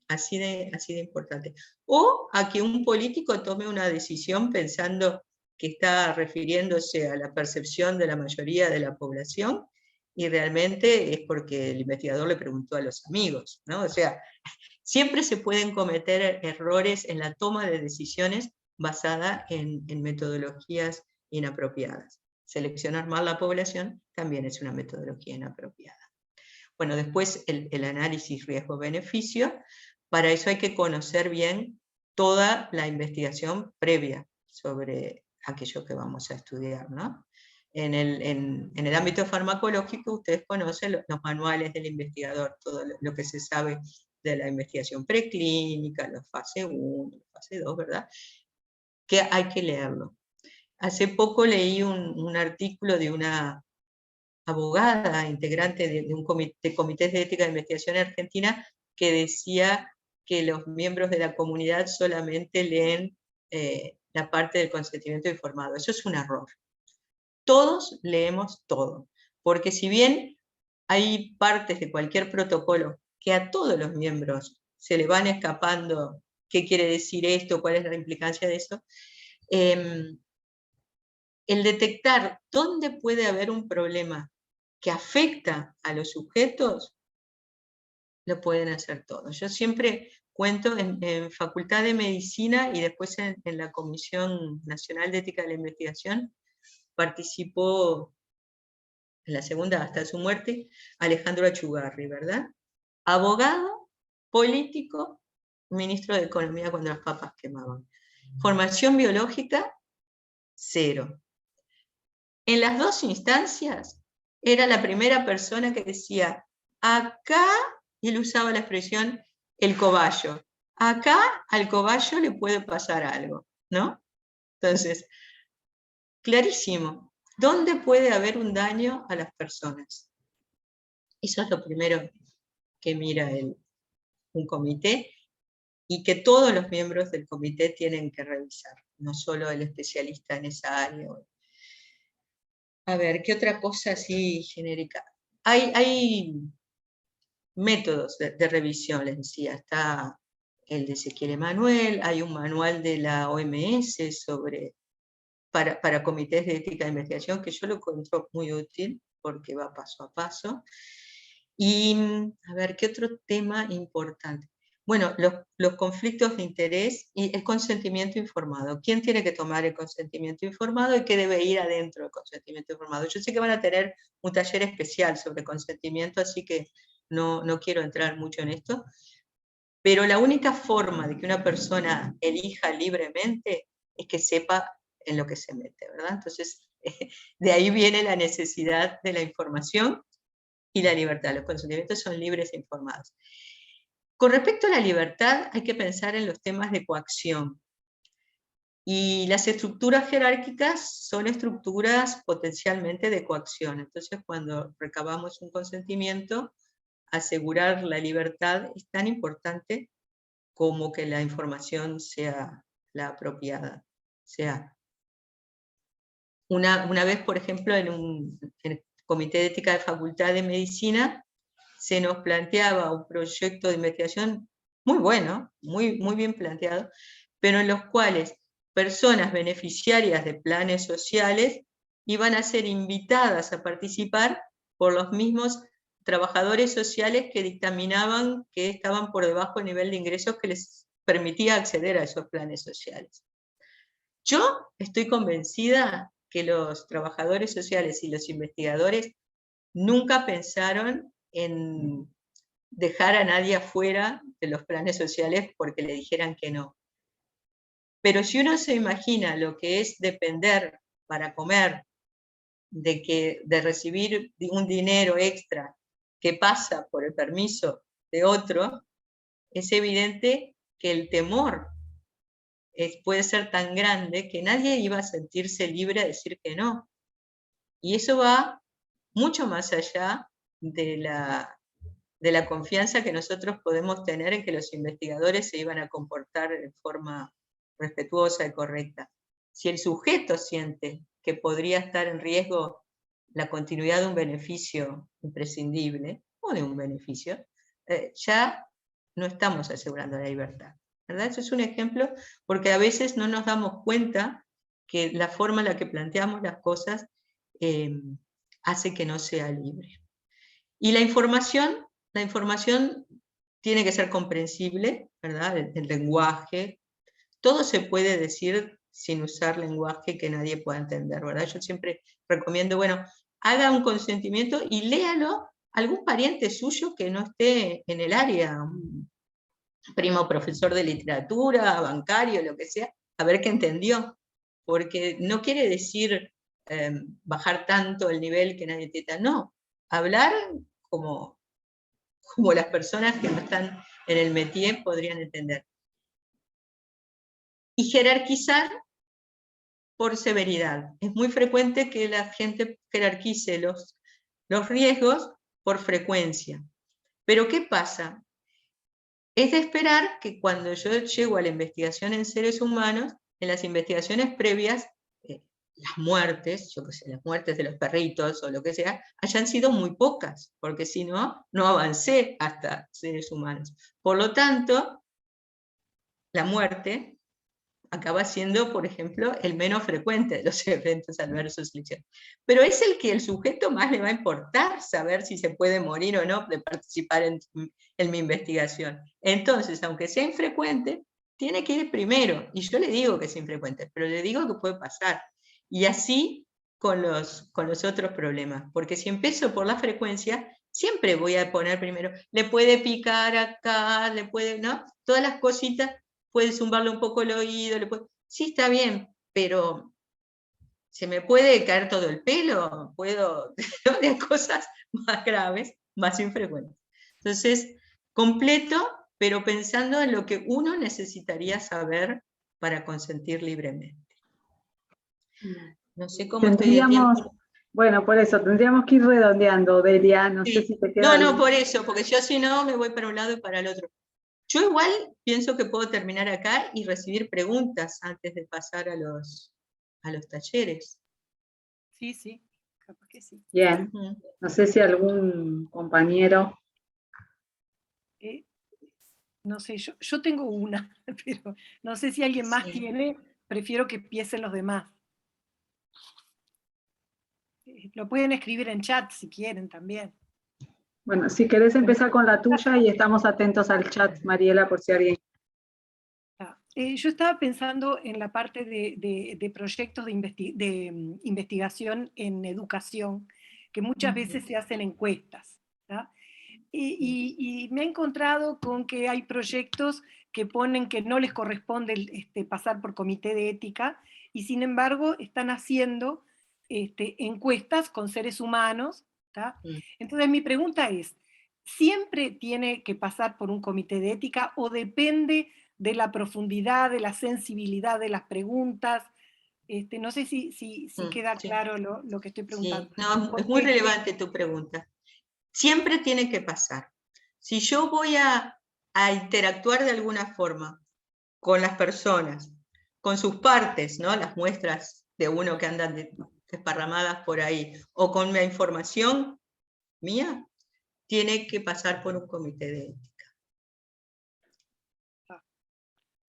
Speaker 2: Así de importante. O a que un político tome una decisión pensando que está refiriéndose a la percepción de la mayoría de la población, y realmente es porque el investigador le preguntó a los amigos, ¿no? O sea, siempre se pueden cometer errores en la toma de decisiones basada en metodologías inapropiadas. Seleccionar mal la población también es una metodología inapropiada. Bueno, después el análisis riesgo-beneficio. Para eso hay que conocer bien toda la investigación previa sobre aquello que vamos a estudiar, ¿no? En el ámbito farmacológico ustedes conocen los manuales del investigador, todo lo que se sabe de la investigación preclínica, la fase 1, la fase 2, ¿verdad? Que hay que leerlo. Hace poco leí un artículo de una abogada, integrante de un comités de ética de investigación en Argentina, que decía que los miembros de la comunidad solamente leen la parte del consentimiento informado. Eso es un error. Todos leemos todo, porque si bien hay partes de cualquier protocolo que a todos los miembros se le van escapando qué quiere decir esto, cuál es la implicancia de eso, el detectar dónde puede haber un problema que afecta a los sujetos, lo pueden hacer todos. Yo siempre cuento en Facultad de Medicina y después en la Comisión Nacional de Ética de la Investigación, participó en la segunda hasta su muerte Alejandro Achugarri, ¿verdad? Abogado, político, ministro de Economía cuando las papas quemaban. Formación biológica, 0. En las dos instancias, era la primera persona que decía, acá, y él usaba la expresión, el cobayo. Acá al cobayo le puede pasar algo, ¿no? Entonces, clarísimo, ¿dónde puede haber un daño a las personas? Eso es lo primero que mira un comité y que todos los miembros del comité tienen que revisar, no solo el especialista en esa área. A ver, ¿qué otra cosa así genérica? Hay métodos de revisión, les decía, está el de Ezequiel Emanuel, hay un manual de la OMS para comités de ética de investigación que yo lo encuentro muy útil porque va paso a paso. Y a ver, ¿qué otro tema importante? Bueno, los conflictos de interés y el consentimiento informado. ¿Quién tiene que tomar el consentimiento informado y qué debe ir adentro del consentimiento informado? Yo sé que van a tener un taller especial sobre consentimiento, así que no quiero entrar mucho en esto, pero la única forma de que una persona elija libremente es que sepa en lo que se mete, ¿verdad? Entonces, de ahí viene la necesidad de la información y la libertad. Los consentimientos son libres e informados. Con respecto a la libertad, hay que pensar en los temas de coacción. Y las estructuras jerárquicas son estructuras potencialmente de coacción. Entonces, cuando recabamos un consentimiento, asegurar la libertad es tan importante como que la información sea la apropiada. O sea, una vez, por ejemplo, en el Comité de Ética de Facultad de Medicina, se nos planteaba un proyecto de investigación muy bueno, muy bien planteado, pero en los cuales personas beneficiarias de planes sociales iban a ser invitadas a participar por los mismos trabajadores sociales que dictaminaban que estaban por debajo del nivel de ingresos que les permitía acceder a esos planes sociales. Yo estoy convencida que los trabajadores sociales y los investigadores nunca pensaron en dejar a nadie afuera de los planes sociales porque le dijeran que no. Pero si uno se imagina lo que es depender para comer de recibir un dinero extra que pasa por el permiso de otro, es evidente que el temor puede ser tan grande que nadie iba a sentirse libre a decir que no. Y eso va mucho más allá de la confianza que nosotros podemos tener en que los investigadores se iban a comportar de forma respetuosa y correcta. Si el sujeto siente que podría estar en riesgo la continuidad de un beneficio imprescindible, o de un beneficio, ya no estamos asegurando la libertad, ¿verdad? Eso es un ejemplo, porque a veces no nos damos cuenta que la forma en la que planteamos las cosas hace que no sea libre. Y la información tiene que ser comprensible, ¿verdad? El lenguaje, todo se puede decir sin usar lenguaje que nadie pueda entender, ¿verdad? Yo siempre recomiendo, bueno, haga un consentimiento y léalo a algún pariente suyo que no esté en el área, un primo profesor de literatura, bancario, lo que sea, a ver qué entendió, porque no quiere decir bajar tanto el nivel que nadie entienda, no, hablar como las personas que no están en el métier podrían entender. Y jerarquizar por severidad. Es muy frecuente que la gente jerarquice los riesgos por frecuencia. Pero ¿qué pasa? Es de esperar que cuando yo llego a la investigación en seres humanos, en las investigaciones previas, las muertes, yo qué sé, las muertes de los perritos o lo que sea, hayan sido muy pocas, porque si no, no avancé hasta seres humanos. Por lo tanto, la muerte acaba siendo, por ejemplo, el menos frecuente de los eventos adversos seleccionados. Pero es el que el sujeto más le va a importar saber si se puede morir o no de participar en mi investigación. Entonces, aunque sea infrecuente, tiene que ir primero. Y yo le digo que es infrecuente, pero le digo que puede pasar. Y así con los otros problemas. Porque si empiezo por la frecuencia, siempre voy a poner primero, le puede picar acá, le puede, ¿no? Todas las cositas, puede zumbarle un poco el oído, sí, está bien, pero ¿se me puede caer todo el pelo? Puedo, ¿no? De cosas más graves, más infrecuentes. Entonces, completo, pero pensando en lo que uno necesitaría saber para consentir libremente. No sé cómo estoy de tiempo.
Speaker 1: Bueno, por eso, tendríamos que ir redondeando, Delia, no
Speaker 2: Sí.
Speaker 1: sé si te queda...
Speaker 2: No, por eso, porque yo si no me voy para un lado y para el otro. Yo igual pienso que puedo terminar acá y recibir preguntas antes de pasar a los talleres.
Speaker 3: Sí, capaz que sí.
Speaker 1: Bien, no sé si algún compañero...
Speaker 3: No sé, yo tengo una, pero no sé si alguien más tiene, prefiero que empiecen los demás. Lo pueden escribir en chat si quieren también.
Speaker 1: Bueno, si querés empezar con la tuya y estamos atentos al chat, Mariela, por si alguien...
Speaker 3: Yo estaba pensando en la parte de proyectos de investigación en educación, que muchas veces se hacen encuestas, ¿tá? Y me he encontrado con que hay proyectos que ponen que no les corresponde pasar por comité de ética, y sin embargo están haciendo encuestas con seres humanos, ¿tá? Entonces mi pregunta es, ¿siempre tiene que pasar por un comité de ética o depende de la profundidad, de la sensibilidad de las preguntas? No sé si queda claro lo que estoy preguntando.
Speaker 2: Sí, no, es muy relevante tu pregunta. Siempre tiene que pasar. Si yo voy a interactuar de alguna forma con las personas, con sus partes, ¿no? Las muestras de uno que andan desparramadas por ahí, o con la información mía, tiene que pasar por un comité de ética.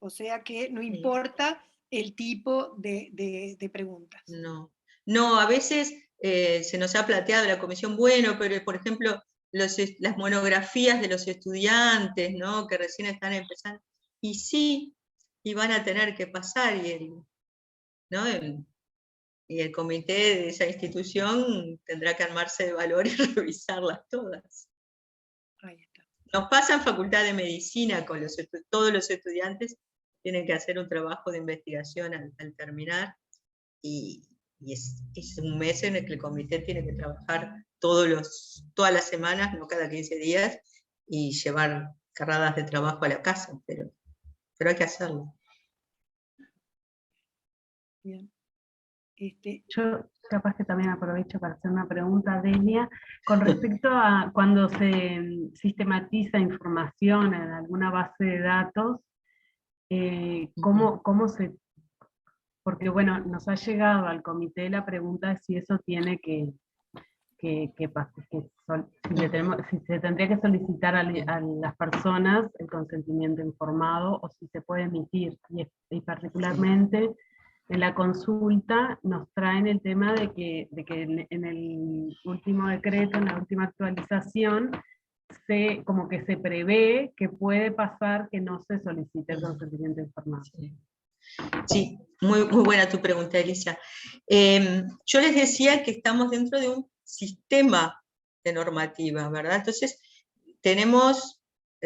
Speaker 3: O sea que no importa el tipo de preguntas.
Speaker 2: No, no, a veces se nos ha planteado la comisión, bueno, pero por ejemplo, las monografías de los estudiantes, ¿no? Que recién están empezando, y sí, y van a tener que pasar, ¿no? Y el comité de esa institución tendrá que armarse de valor y revisarlas todas.
Speaker 3: Ahí está.
Speaker 2: Nos pasa en Facultad de Medicina, con todos los estudiantes tienen que hacer un trabajo de investigación al terminar, y es un mes en el que el comité tiene que trabajar todas las semanas, no cada 15 días, y llevar cargadas de trabajo a la casa, pero hay que hacerlo.
Speaker 3: Bien.
Speaker 1: Yo capaz que también aprovecho para hacer una pregunta, Delia, con respecto a cuando se sistematiza información en alguna base de datos, ¿cómo se...? Porque bueno, nos ha llegado al comité la pregunta de si eso tiene si se tendría que solicitar a las personas el consentimiento informado o si se puede emitir, y particularmente en la consulta nos traen el tema de que en el último decreto, en la última actualización, como que se prevé que puede pasar que no se solicite el consentimiento informado.
Speaker 2: Sí, muy buena tu pregunta, Elisa. Yo les decía que estamos dentro de un sistema de normativa, ¿verdad? Entonces, tenemos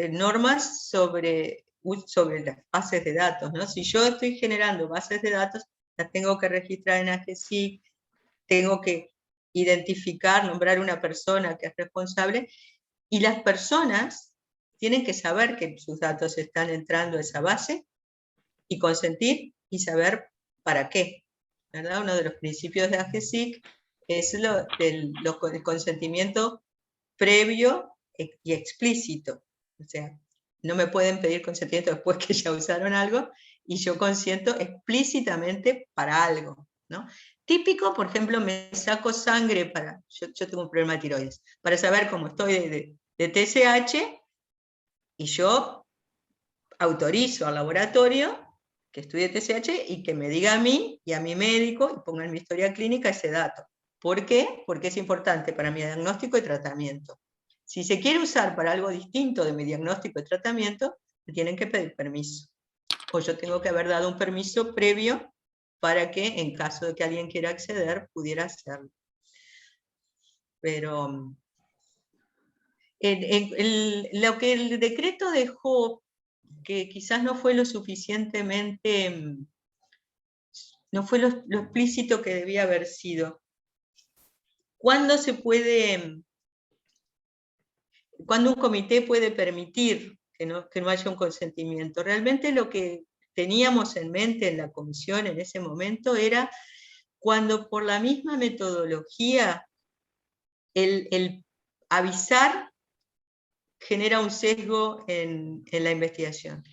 Speaker 2: normas sobre las bases de datos, ¿no? Si yo estoy generando bases de datos, las tengo que registrar en AGESIC, tengo que identificar, nombrar una persona que es responsable, y las personas tienen que saber que sus datos están entrando a esa base y consentir y saber para qué, ¿verdad? Uno de los principios de AGESIC es el consentimiento previo y explícito. O sea, no me pueden pedir consentimiento después que ya usaron algo, y yo consiento explícitamente para algo, ¿no? Típico, por ejemplo, me saco sangre yo tengo un problema de tiroides, para saber cómo estoy de TSH, y yo autorizo al laboratorio que estudie TSH y que me diga a mí y a mi médico y ponga en mi historia clínica ese dato. ¿Por qué? Porque es importante para mi diagnóstico y tratamiento. Si se quiere usar para algo distinto de mi diagnóstico y tratamiento, me tienen que pedir permiso. O yo tengo que haber dado un permiso previo para que, en caso de que alguien quiera acceder, pudiera hacerlo. Pero lo que el decreto dejó, que quizás no fue lo suficientemente, no fue lo explícito que debía haber sido. ¿Cuándo un comité puede permitir que no haya un consentimiento? Realmente lo que teníamos en mente en la comisión en ese momento era cuando por la misma metodología el avisar genera un sesgo en la investigación.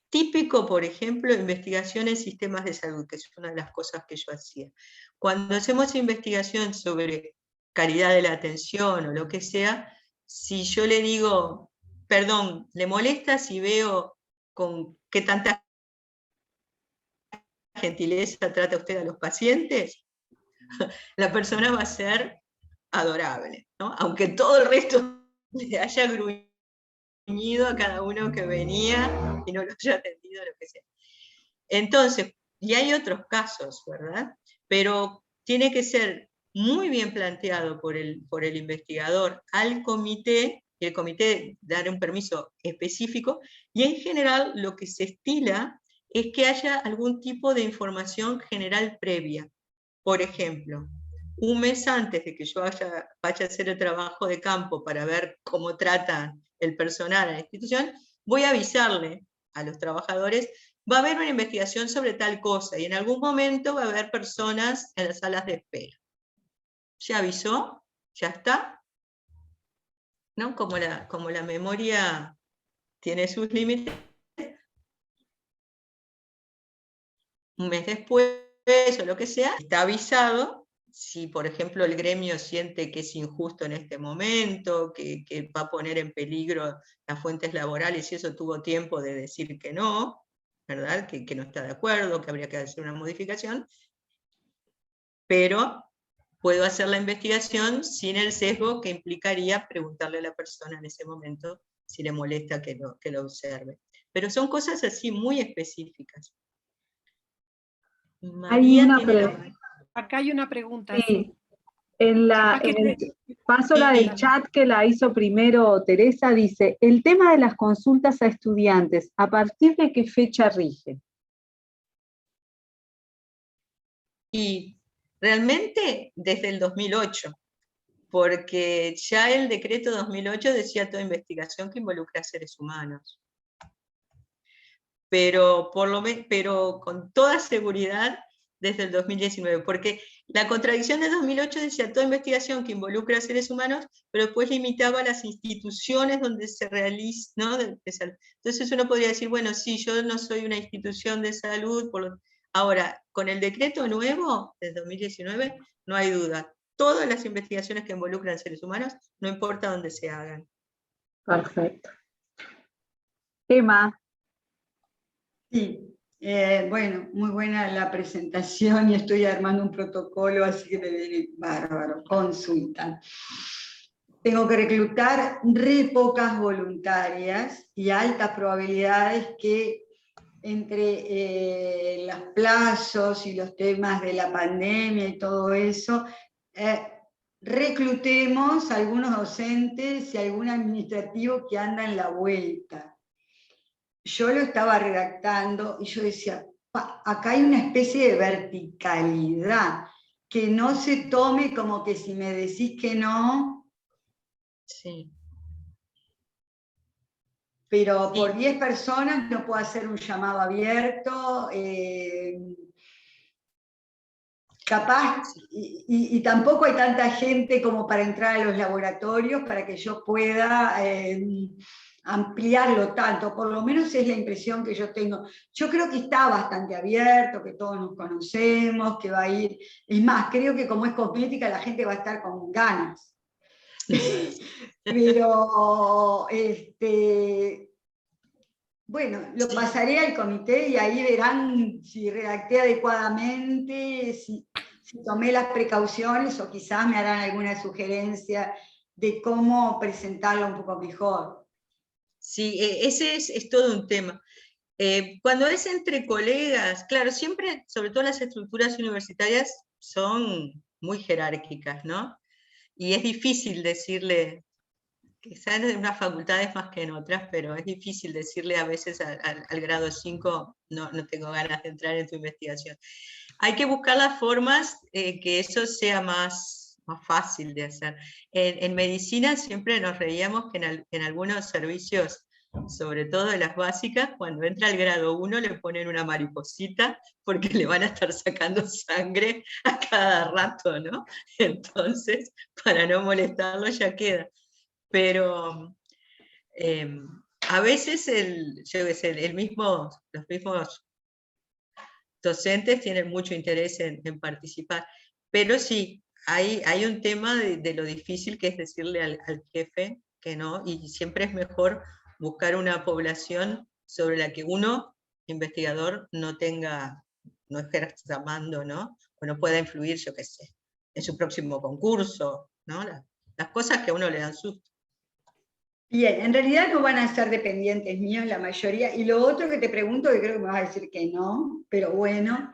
Speaker 2: Típico, por ejemplo, investigación en sistemas de salud, que es una de las cosas que yo hacía. Cuando hacemos investigación sobre calidad de la atención o lo que sea, si yo le digo, perdón, ¿le molesta si veo con qué tanta gentileza trata usted a los pacientes? La persona va a ser adorable, ¿no? Aunque todo el resto le haya gruñido a cada uno que venía y no lo haya atendido, lo que sea. Entonces, y hay otros casos, ¿verdad? Pero tiene que ser muy bien planteado por el investigador al comité, y el comité dar un permiso específico, y en general lo que se estila es que haya algún tipo de información general previa. Por ejemplo, un mes antes de que yo vaya a hacer el trabajo de campo para ver cómo tratan el personal en la institución, voy a avisarle a los trabajadores, va a haber una investigación sobre tal cosa, y en algún momento va a haber personas en las salas de espera. ¿Ya avisó? ¿Ya está? ¿No? Como la memoria tiene sus límites, un mes después o lo que sea, está avisado. Si, por ejemplo, el gremio siente que es injusto en este momento, que va a poner en peligro las fuentes laborales, y eso tuvo tiempo de decir que no, ¿verdad? Que no está de acuerdo, que habría que hacer una modificación, pero puedo hacer la investigación sin el sesgo que implicaría preguntarle a la persona en ese momento si le molesta que lo observe. Pero son cosas así muy específicas. María tiene
Speaker 3: acá hay una pregunta.
Speaker 1: Sí. Paso la del chat que la hizo primero Teresa, dice, el tema de las consultas a estudiantes, ¿a partir de qué fecha rige?
Speaker 2: Y realmente desde el 2008, porque ya el decreto 2008 decía toda investigación que involucra a seres humanos. Pero con toda seguridad desde el 2019, porque la contradicción de 2008 decía toda investigación que involucra a seres humanos, pero después limitaba las instituciones donde se realiza, ¿no? Entonces uno podría decir, bueno, sí, yo no soy una institución de salud, ahora, con el decreto nuevo del 2019, no hay duda, todas las investigaciones que involucran seres humanos, no importa dónde se hagan.
Speaker 1: Perfecto. Emma.
Speaker 4: Sí, bueno, muy buena la presentación y estoy armando un protocolo, así que me viene bárbaro, consulta. Tengo que reclutar re pocas voluntarias y altas probabilidades que entre los plazos y los temas de la pandemia y todo eso, reclutemos a algunos docentes y algún administrativo que anda en la vuelta. Yo lo estaba redactando y yo decía, acá hay una especie de verticalidad, que no se tome como que si me decís que no,
Speaker 2: sí.
Speaker 4: Pero por 10 personas no puedo hacer un llamado abierto, capaz, y tampoco hay tanta gente como para entrar a los laboratorios para que yo pueda ampliarlo tanto, por lo menos es la impresión que yo tengo. Yo creo que está bastante abierto, que todos nos conocemos, que va a ir, es más, creo que como es cosmética la gente va a estar con ganas. Pero, bueno, lo pasaré al comité y ahí verán si redacté adecuadamente, si tomé las precauciones o quizás me harán alguna sugerencia de cómo presentarlo un poco mejor.
Speaker 2: Sí, ese es todo un tema. Cuando es entre colegas, claro, siempre, sobre todo las estructuras universitarias, son muy jerárquicas, ¿no? Y es difícil decirle, quizás en unas facultades más que en otras, pero es difícil decirle a veces al grado 5, no tengo ganas de entrar en tu investigación. Hay que buscar las formas que eso sea más fácil de hacer. En medicina siempre nos reíamos que en algunos servicios, sobre todo de las básicas, cuando entra al grado 1 le ponen una mariposita porque le van a estar sacando sangre a cada rato, ¿no? Entonces, para no molestarlo ya queda. Pero a veces los mismos docentes tienen mucho interés en participar, pero sí, hay un tema de lo difícil que es decirle al jefe que no, y siempre es mejor buscar una población sobre la que uno, investigador, no ejerza mando, ¿no? O no pueda influir, yo qué sé, en su próximo concurso, ¿no? Las cosas que a uno le dan susto.
Speaker 4: Bien, en realidad no van a ser dependientes míos la mayoría, y lo otro que te pregunto, que creo que me vas a decir que no, pero bueno,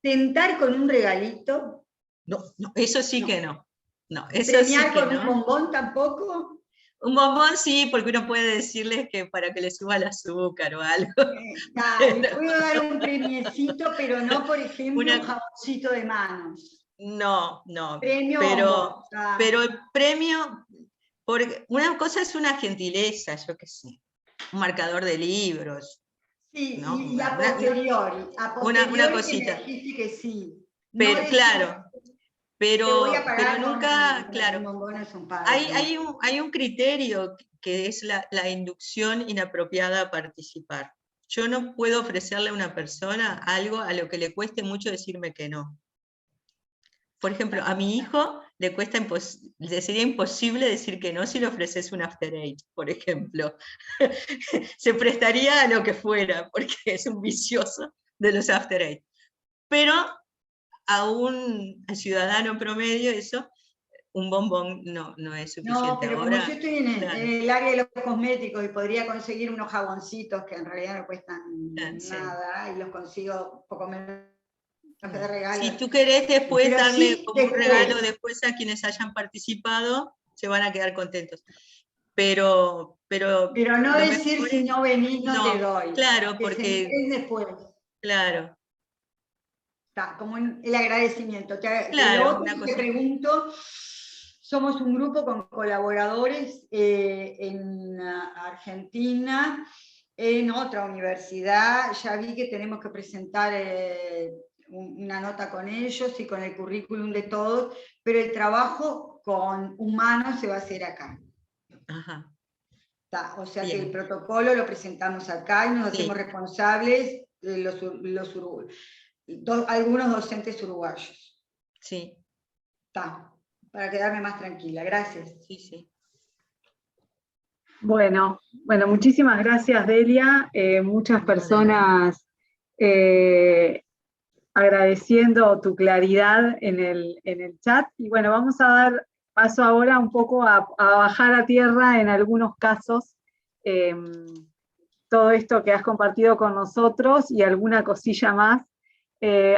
Speaker 4: tentar con un regalito.
Speaker 2: No, eso sí que no. No, eso
Speaker 4: ¿Premiar
Speaker 2: sí que
Speaker 4: con
Speaker 2: no.
Speaker 4: un bombón tampoco?
Speaker 2: Un bombón sí, porque uno puede decirles que para que le suba el azúcar o algo.
Speaker 4: Le puedo dar un premiecito, pero no, por ejemplo, un jaboncito de manos.
Speaker 2: No,
Speaker 4: Premio
Speaker 2: pero el premio, porque una cosa es una gentileza, yo qué sé, un marcador de libros.
Speaker 4: Sí,
Speaker 2: ¿no?
Speaker 4: y a posteriori.
Speaker 2: Una cosita.
Speaker 4: Que me dijiste que sí.
Speaker 2: Pero,
Speaker 4: no
Speaker 2: claro, pero nunca, claro, hay un criterio que es la inducción inapropiada a participar. Yo no puedo ofrecerle a una persona algo a lo que le cueste mucho decirme que no. Por ejemplo, a mi hijo le sería imposible decir que no si le ofreces un after eight, por ejemplo. Se prestaría a lo que fuera, porque es un vicioso de los after eight. Pero al ciudadano promedio eso, un bombón no es suficiente.
Speaker 4: No, pero
Speaker 2: ahora,
Speaker 4: como yo estoy en el área de los cosméticos y podría conseguir unos jaboncitos que en realidad no cuestan nada, y los consigo un poco menos de regalo.
Speaker 2: Si tú querés después
Speaker 4: pero
Speaker 2: darle
Speaker 4: sí,
Speaker 2: como un regalo después a quienes hayan participado, se van a quedar contentos. Pero
Speaker 4: no decir si no venís no te doy.
Speaker 2: Claro,
Speaker 4: porque es después.
Speaker 2: Claro.
Speaker 4: Está, como el agradecimiento.
Speaker 2: Claro,
Speaker 4: te pregunto, somos un grupo con colaboradores en Argentina, en otra universidad. Ya vi que tenemos que presentar una nota con ellos y con el currículum de todos, pero el trabajo con humanos se va a hacer acá.
Speaker 2: Ajá.
Speaker 4: O sea que el protocolo lo presentamos acá y nos hacemos responsables de algunos docentes uruguayos.
Speaker 2: Sí.
Speaker 4: Para quedarme más tranquila. Gracias.
Speaker 2: Sí.
Speaker 1: Bueno, muchísimas gracias, Delia. Muchas personas agradeciendo tu claridad en el chat. Y bueno, vamos a dar paso ahora un poco a bajar a tierra en algunos casos todo esto que has compartido con nosotros y alguna cosilla más.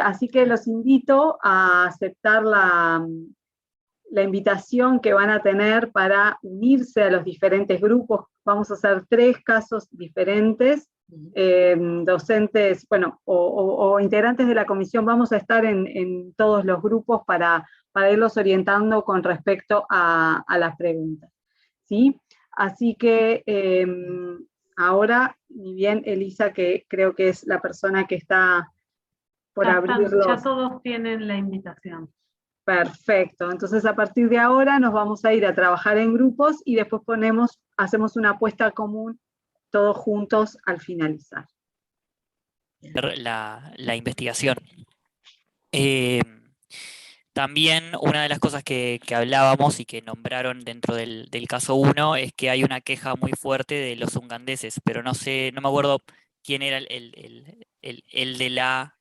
Speaker 1: Así que los invito a aceptar la invitación que van a tener para unirse a los diferentes grupos. Vamos a hacer 3 casos diferentes. Docentes, bueno, o integrantes de la comisión, vamos a estar en todos los grupos para irlos orientando con respecto a las preguntas. ¿Sí? Así que ahora, ni bien Elisa, que creo que es la persona que está por abrirlos.
Speaker 5: Ya todos tienen la invitación.
Speaker 1: Perfecto, entonces a partir de ahora nos vamos a ir a trabajar en grupos y después hacemos una apuesta común todos juntos al finalizar.
Speaker 6: La investigación. También una de las cosas que hablábamos y que nombraron dentro del caso 1 es que hay una queja muy fuerte de los ugandeses, pero no me acuerdo quién era el de la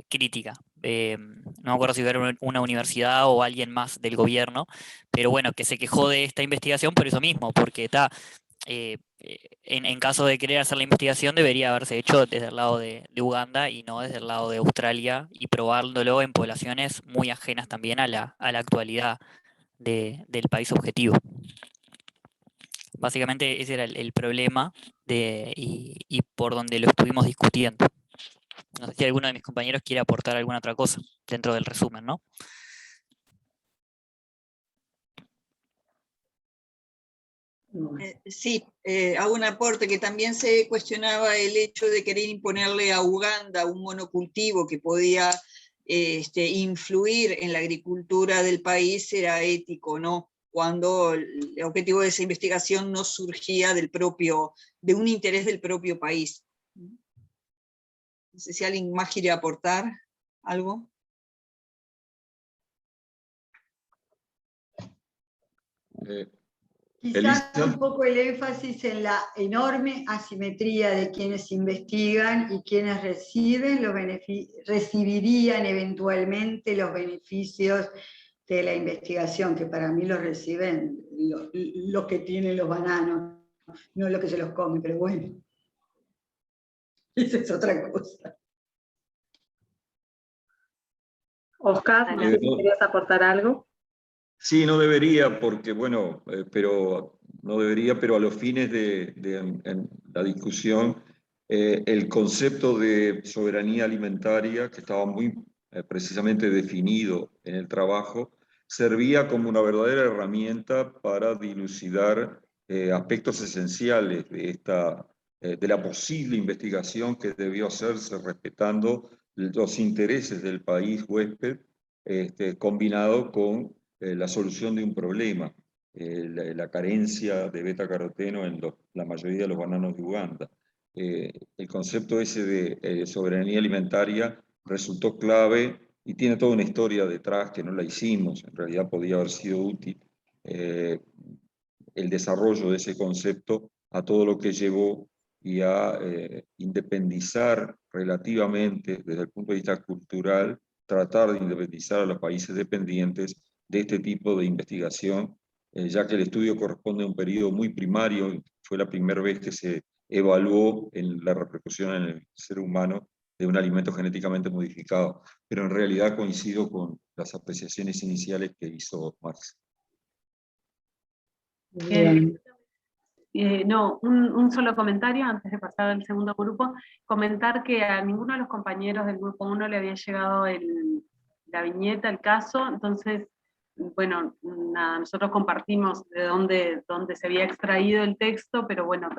Speaker 6: crítica. No me acuerdo si era una universidad o alguien más del gobierno, pero bueno, que se quejó de esta investigación por eso mismo, porque en caso de querer hacer la investigación debería haberse hecho desde el lado de Uganda y no desde el lado de Australia, y probándolo en poblaciones muy ajenas también a la actualidad del país objetivo. Básicamente ese era el problema y por donde lo estuvimos discutiendo. No sé si alguno de mis compañeros quiere aportar alguna otra cosa dentro del resumen, ¿no?
Speaker 7: Sí, hago un aporte que también se cuestionaba el hecho de querer imponerle a Uganda un monocultivo que podía influir en la agricultura del país, era ético, ¿no? Cuando el objetivo de esa investigación no surgía de un interés del propio país. No sé si alguien más quiere aportar algo.
Speaker 4: Quizás un poco el énfasis en la enorme asimetría de quienes investigan y quienes recibirían eventualmente los beneficios de la investigación, que para mí los reciben los que tienen los bananos, no los que se los comen, pero bueno, esa es otra cosa.
Speaker 1: Oscar, no sé si querías aportar algo.
Speaker 8: Sí, no debería, porque bueno, pero a los fines de la discusión, el concepto de soberanía alimentaria, que estaba muy precisamente definido en el trabajo, servía como una verdadera herramienta para dilucidar aspectos esenciales de la posible investigación que debió hacerse respetando los intereses del país huésped, combinado con la solución de un problema, la carencia de beta-caroteno en la mayoría de los bananos de Uganda. El concepto ese de soberanía alimentaria resultó clave y tiene toda una historia detrás que no la hicimos, en realidad podía haber sido útil, el desarrollo de ese concepto a todo lo que llevó y a independizar relativamente, desde el punto de vista cultural, tratar de independizar a los países dependientes de este tipo de investigación, ya que el estudio corresponde a un periodo muy primario, fue la primera vez que se evaluó en la repercusión en el ser humano de un alimento genéticamente modificado, pero en realidad coincido con las apreciaciones iniciales que hizo Marx.
Speaker 1: Bien.
Speaker 5: No, un solo comentario antes de pasar al segundo grupo. Comentar que a ninguno de los compañeros del grupo 1 le había llegado la viñeta, el caso, entonces, bueno, nada, nosotros compartimos de dónde se había extraído el texto, pero bueno,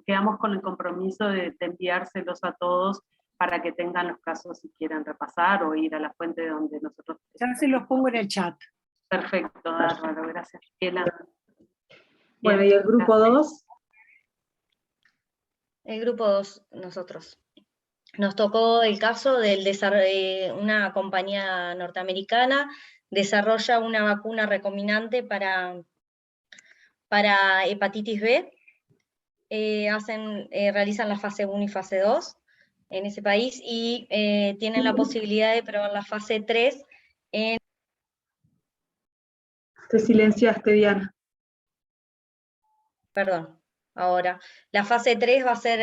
Speaker 5: quedamos con el compromiso de enviárselos a todos para que tengan los casos si quieren repasar o ir a la fuente de donde nosotros...
Speaker 3: Ya se los pongo en el chat.
Speaker 5: Perfecto, bárbaro, gracias, Miquela.
Speaker 1: Bueno, ¿y el grupo 2?
Speaker 9: El grupo 2, nosotros. Nos tocó el caso de una compañía norteamericana desarrolla una vacuna recombinante para hepatitis B. Realizan la fase 1 y fase 2 en ese país y tienen la posibilidad de probar la fase 3 en...
Speaker 1: Te silenciaste, Diana.
Speaker 9: Perdón, ahora. La fase 3 va a ser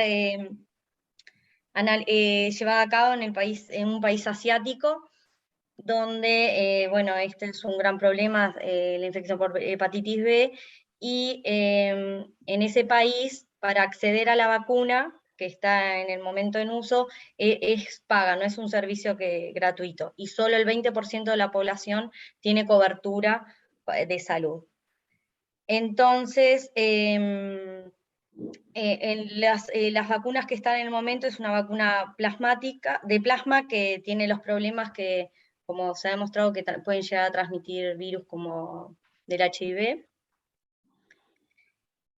Speaker 9: llevada a cabo en un país asiático, donde, bueno, este es un gran problema, la infección por hepatitis B, y en ese país, para acceder a la vacuna, que está en el momento en uso, es paga, no es un servicio gratuito, y solo el 20% de la población tiene cobertura de salud. Entonces, las vacunas que están en el momento es una vacuna plasmática, de plasma, que tiene los problemas que, como se ha demostrado, que pueden llegar a transmitir virus como del HIV.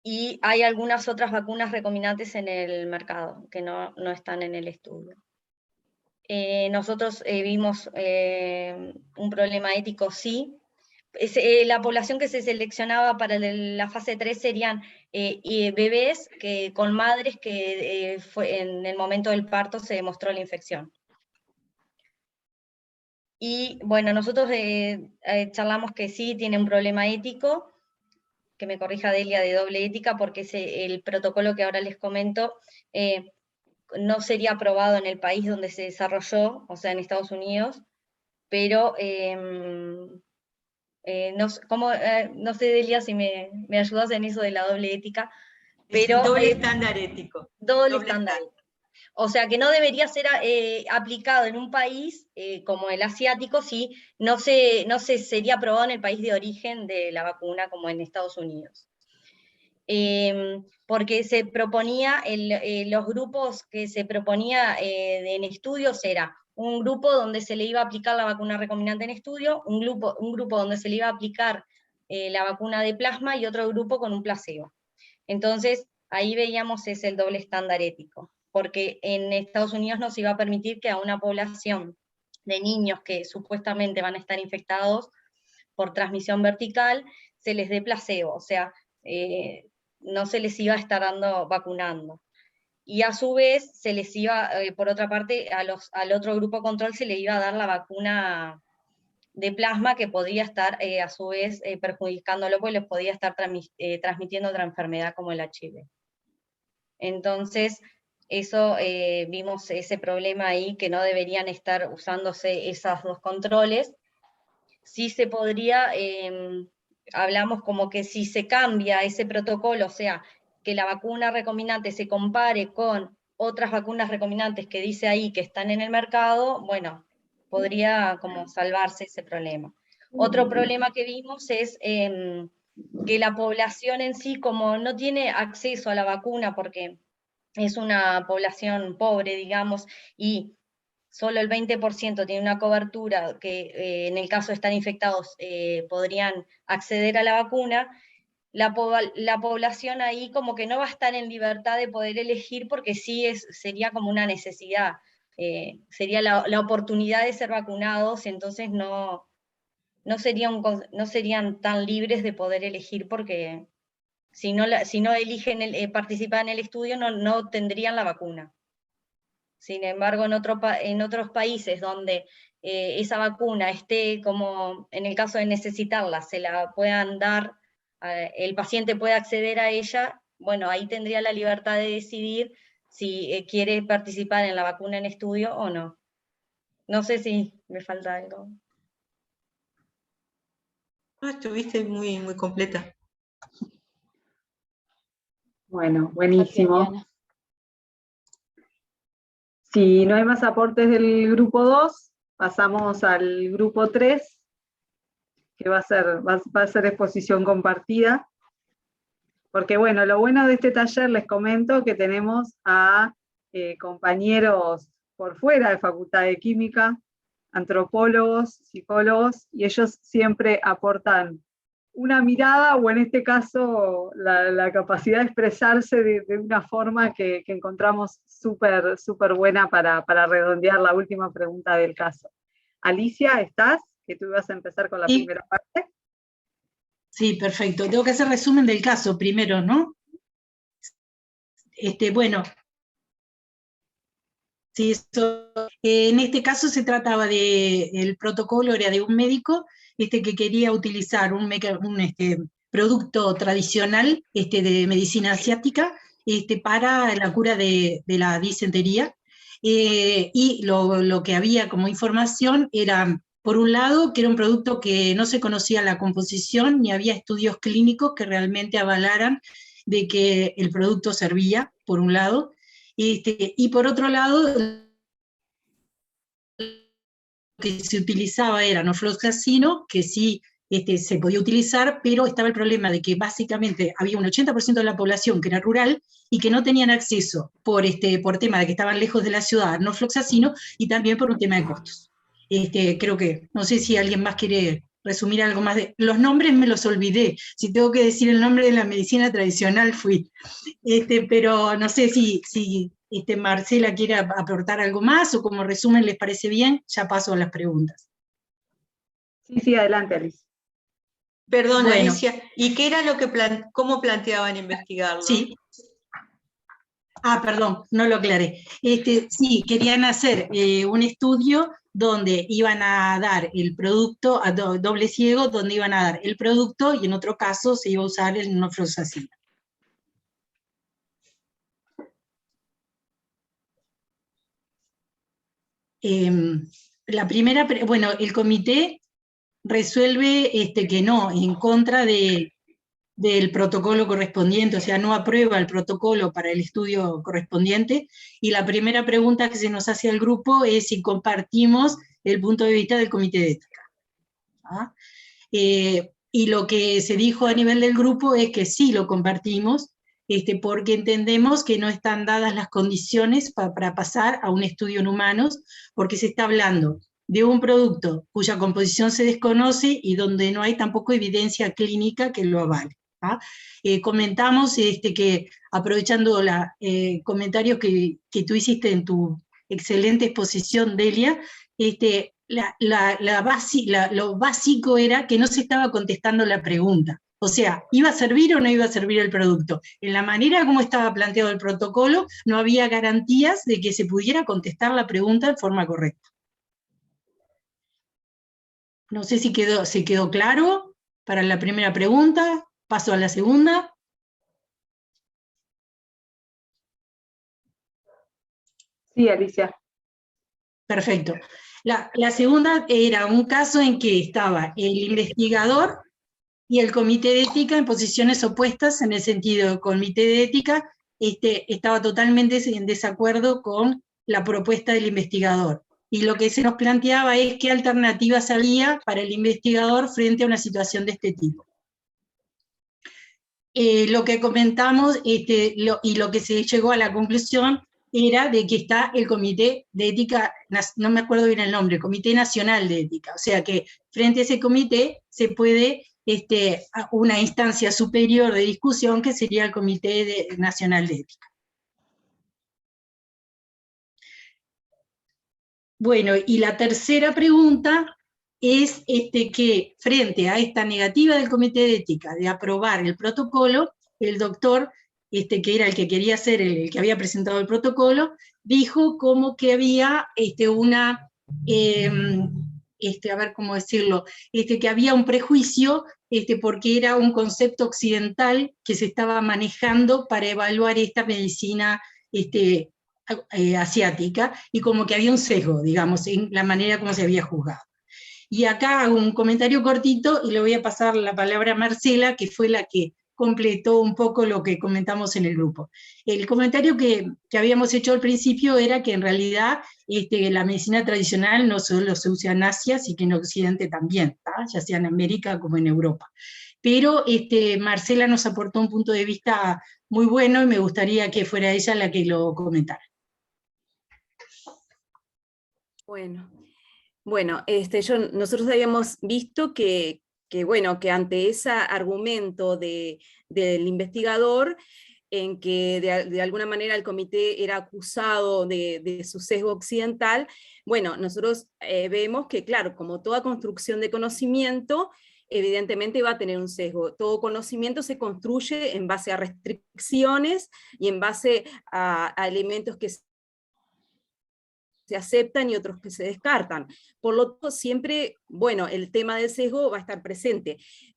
Speaker 9: Y hay algunas otras vacunas recombinantes en el mercado, que no están en el estudio. Nosotros vimos un problema ético, sí. La población que se seleccionaba para la fase 3 serían bebés con madres que en el momento del parto se demostró la infección. Y bueno, nosotros charlamos que sí tiene un problema ético, que me corrija Delia, de doble ética, porque el protocolo que ahora les comento no sería aprobado en el país donde se desarrolló, o sea, en Estados Unidos, pero no sé, Delia, si me ayudas en eso de la doble ética, pero...
Speaker 2: Doble estándar ético.
Speaker 9: Doble estándar ético. O sea, que no debería ser aplicado en un país como el asiático si no se sería aprobado en el país de origen de la vacuna, como en Estados Unidos. Porque se proponía, los grupos que se proponía en estudios era un grupo donde se le iba a aplicar la vacuna recombinante en estudio, un grupo donde se le iba a aplicar la vacuna de plasma y otro grupo con un placebo. Entonces, ahí veíamos el doble estándar ético, porque en Estados Unidos no se iba a permitir que a una población de niños que supuestamente van a estar infectados por transmisión vertical se les dé placebo, o sea, no se les iba a estar vacunando. Y a su vez, se les iba, por otra parte, al otro grupo control se le iba a dar la vacuna de plasma, que podría estar a su vez perjudicándolo, porque les podía estar transmitiendo otra enfermedad como el HIV. Entonces, vimos ese problema ahí, que no deberían estar usándose esos dos controles. Sí se podría, hablamos como que si se cambia ese protocolo, o sea, que la vacuna recombinante se compare con otras vacunas recombinantes que dice ahí que están en el mercado, bueno, podría como salvarse ese problema. Otro problema que vimos es que la población en sí, como no tiene acceso a la vacuna, porque es una población pobre, digamos, y solo el 20% tiene una cobertura que en el caso de estar infectados podrían acceder a la vacuna, la población ahí como que no va a estar en libertad de poder elegir, porque sí sería como una necesidad. sería la oportunidad de ser vacunados, entonces no serían tan libres de poder elegir, porque si no eligen participar en el estudio, no tendrían la vacuna. Sin embargo, en otros países donde esa vacuna esté, como en el caso de necesitarla, se la puedan dar, el paciente puede acceder a ella, bueno, ahí tendría la libertad de decidir si quiere participar en la vacuna en estudio o no. No sé si me falta algo.
Speaker 2: No, estuviste muy, muy completa.
Speaker 1: Bueno, buenísimo. Si no hay más aportes del grupo 2, pasamos al grupo 3, que va a ser exposición compartida. Porque bueno, lo bueno de este taller, les comento que tenemos a compañeros por fuera de Facultad de Química, antropólogos, psicólogos, y ellos siempre aportan una mirada, o en este caso la capacidad de expresarse de una forma que encontramos súper buena para redondear la última pregunta del caso. Alicia, ¿estás? Que tú ibas a empezar con la primera parte.
Speaker 10: Sí, perfecto. Tengo que hacer resumen del caso primero, ¿no? Bueno, sí, en este caso se trataba el protocolo, era de un médico que quería utilizar un producto tradicional de medicina asiática para la cura de la disentería, y lo que había como información era, por un lado, que era un producto que no se conocía la composición, ni había estudios clínicos que realmente avalaran de que el producto servía, por un lado, y por otro lado, lo que se utilizaba era norfloxacino, que sí se podía utilizar, pero estaba el problema de que básicamente había un 80% de la población que era rural y que no tenían acceso por tema de que estaban lejos de la ciudad a norfloxacino, y también por un tema de costos. Creo que, no sé si alguien más quiere resumir algo más de... Los nombres me los olvidé, si tengo que decir el nombre de la medicina tradicional fui. Pero no sé si Marcela quiere aportar algo más, o como resumen les parece bien, ya paso a las preguntas.
Speaker 1: Sí, adelante, Alicia.
Speaker 2: Perdón, bueno. Alicia, ¿y qué era cómo planteaban investigarlo?
Speaker 10: Sí. Perdón, no lo aclaré. Sí, querían hacer un estudio donde iban a dar el producto, a doble ciego, donde iban a dar el producto, y en otro caso se iba a usar el norfloxacino. La primera, bueno, el comité resuelve que no, en contra del protocolo correspondiente, o sea, no aprueba el protocolo para el estudio correspondiente, y la primera pregunta que se nos hace al grupo es si compartimos el punto de vista del comité de ética. Y lo que se dijo a nivel del grupo es que sí lo compartimos, porque entendemos que no están dadas las condiciones para pasar a un estudio en humanos, porque se está hablando de un producto cuya composición se desconoce y donde no hay tampoco evidencia clínica que lo avale. Comentamos que, aprovechando los comentarios que tú hiciste en tu excelente exposición, Delia, lo básico era que no se estaba contestando la pregunta. O sea, ¿iba a servir o no iba a servir el producto? En la manera como estaba planteado el protocolo, no había garantías de que se pudiera contestar la pregunta de forma correcta. No sé si quedó claro para la primera pregunta. Paso a la segunda.
Speaker 1: Sí, Alicia.
Speaker 10: Perfecto. La segunda era un caso en que estaba el investigador y el comité de ética en posiciones opuestas, en el sentido que el comité de ética estaba totalmente en desacuerdo con la propuesta del investigador. Y lo que se nos planteaba es qué alternativas había para el investigador frente a una situación de este tipo. Lo que comentamos y lo que se llegó a la conclusión era de que está el Comité de Ética, no me acuerdo bien el nombre, Comité Nacional de Ética, o sea que frente a ese comité se puede una instancia superior de discusión, que sería el Comité Nacional de Ética. Bueno, y la tercera pregunta es que frente a esta negativa del Comité de Ética de aprobar el protocolo, el doctor, que era el que quería ser el que había presentado el protocolo, dijo como que había una, a ver cómo decirlo, que había un prejuicio porque era un concepto occidental que se estaba manejando para evaluar esta medicina asiática, y como que había un sesgo, digamos, en la manera como se había juzgado. Y acá hago un comentario cortito y le voy a pasar la palabra a Marcela, que fue la que completó un poco lo que comentamos en el grupo. El comentario que habíamos hecho al principio era que en realidad la medicina tradicional no solo se usa en Asia, sino que en Occidente también, ¿tá? Ya sea en América como en Europa. Pero Marcela nos aportó un punto de vista muy bueno y me gustaría que fuera ella la que lo comentara.
Speaker 11: Bueno, nosotros habíamos visto que ante ese argumento del investigador, en que de alguna manera el comité era acusado de su sesgo occidental, nosotros vemos que, claro, como toda construcción de conocimiento, evidentemente va a tener un sesgo. Todo conocimiento se construye en base a restricciones y en base a elementos que se aceptan y otros que se descartan. Por lo tanto, siempre, el tema del sesgo va a estar presente,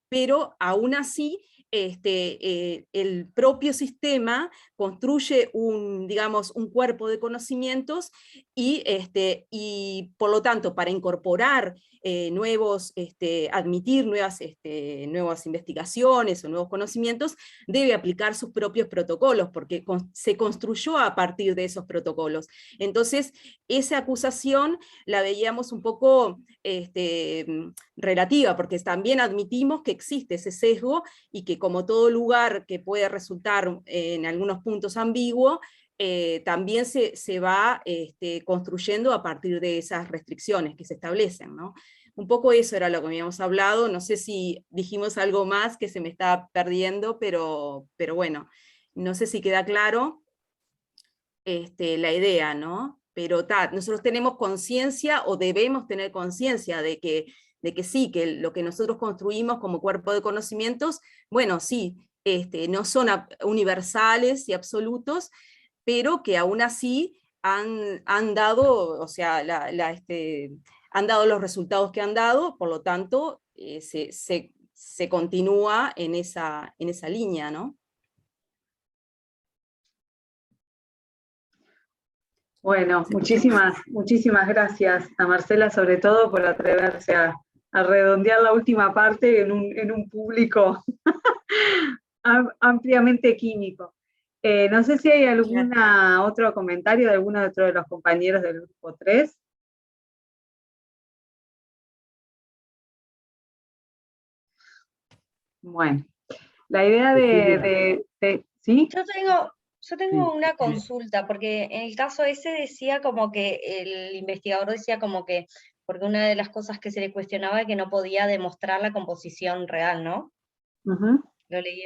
Speaker 11: pero aún así, el propio sistema construye un cuerpo de conocimientos y por lo tanto, para incorporar admitir nuevas investigaciones o nuevos conocimientos, debe aplicar sus propios protocolos, porque se construyó a partir de esos protocolos. Entonces, esa acusación la veíamos un poco relativa, porque también admitimos que existe ese sesgo y que, como todo lugar que puede resultar en algunos puntos ambiguo, también se va construyendo a partir de esas restricciones que se establecen, ¿no? Un poco eso era lo que habíamos hablado. No sé si dijimos algo más que se me está perdiendo, pero bueno, no sé si queda claro la idea, ¿no? Pero nosotros tenemos conciencia, o debemos tener conciencia de que sí, que lo que nosotros construimos como cuerpo de conocimientos, sí, no son universales y absolutos, pero que aún así han dado, han dado los resultados que han dado, por lo tanto, se continúa en esa línea, ¿no?
Speaker 1: Bueno, muchísimas gracias a Marcela, sobre todo por atreverse a redondear la última parte en un público ampliamente químico. No sé si hay algún otro comentario de alguno de los compañeros del grupo 3. Bueno, la idea ¿sí?
Speaker 9: Yo tengo una consulta, porque en el caso ese decía como que el investigador decía como que, porque una de las cosas que se le cuestionaba es que no podía demostrar la composición real, ¿no? Lo leí.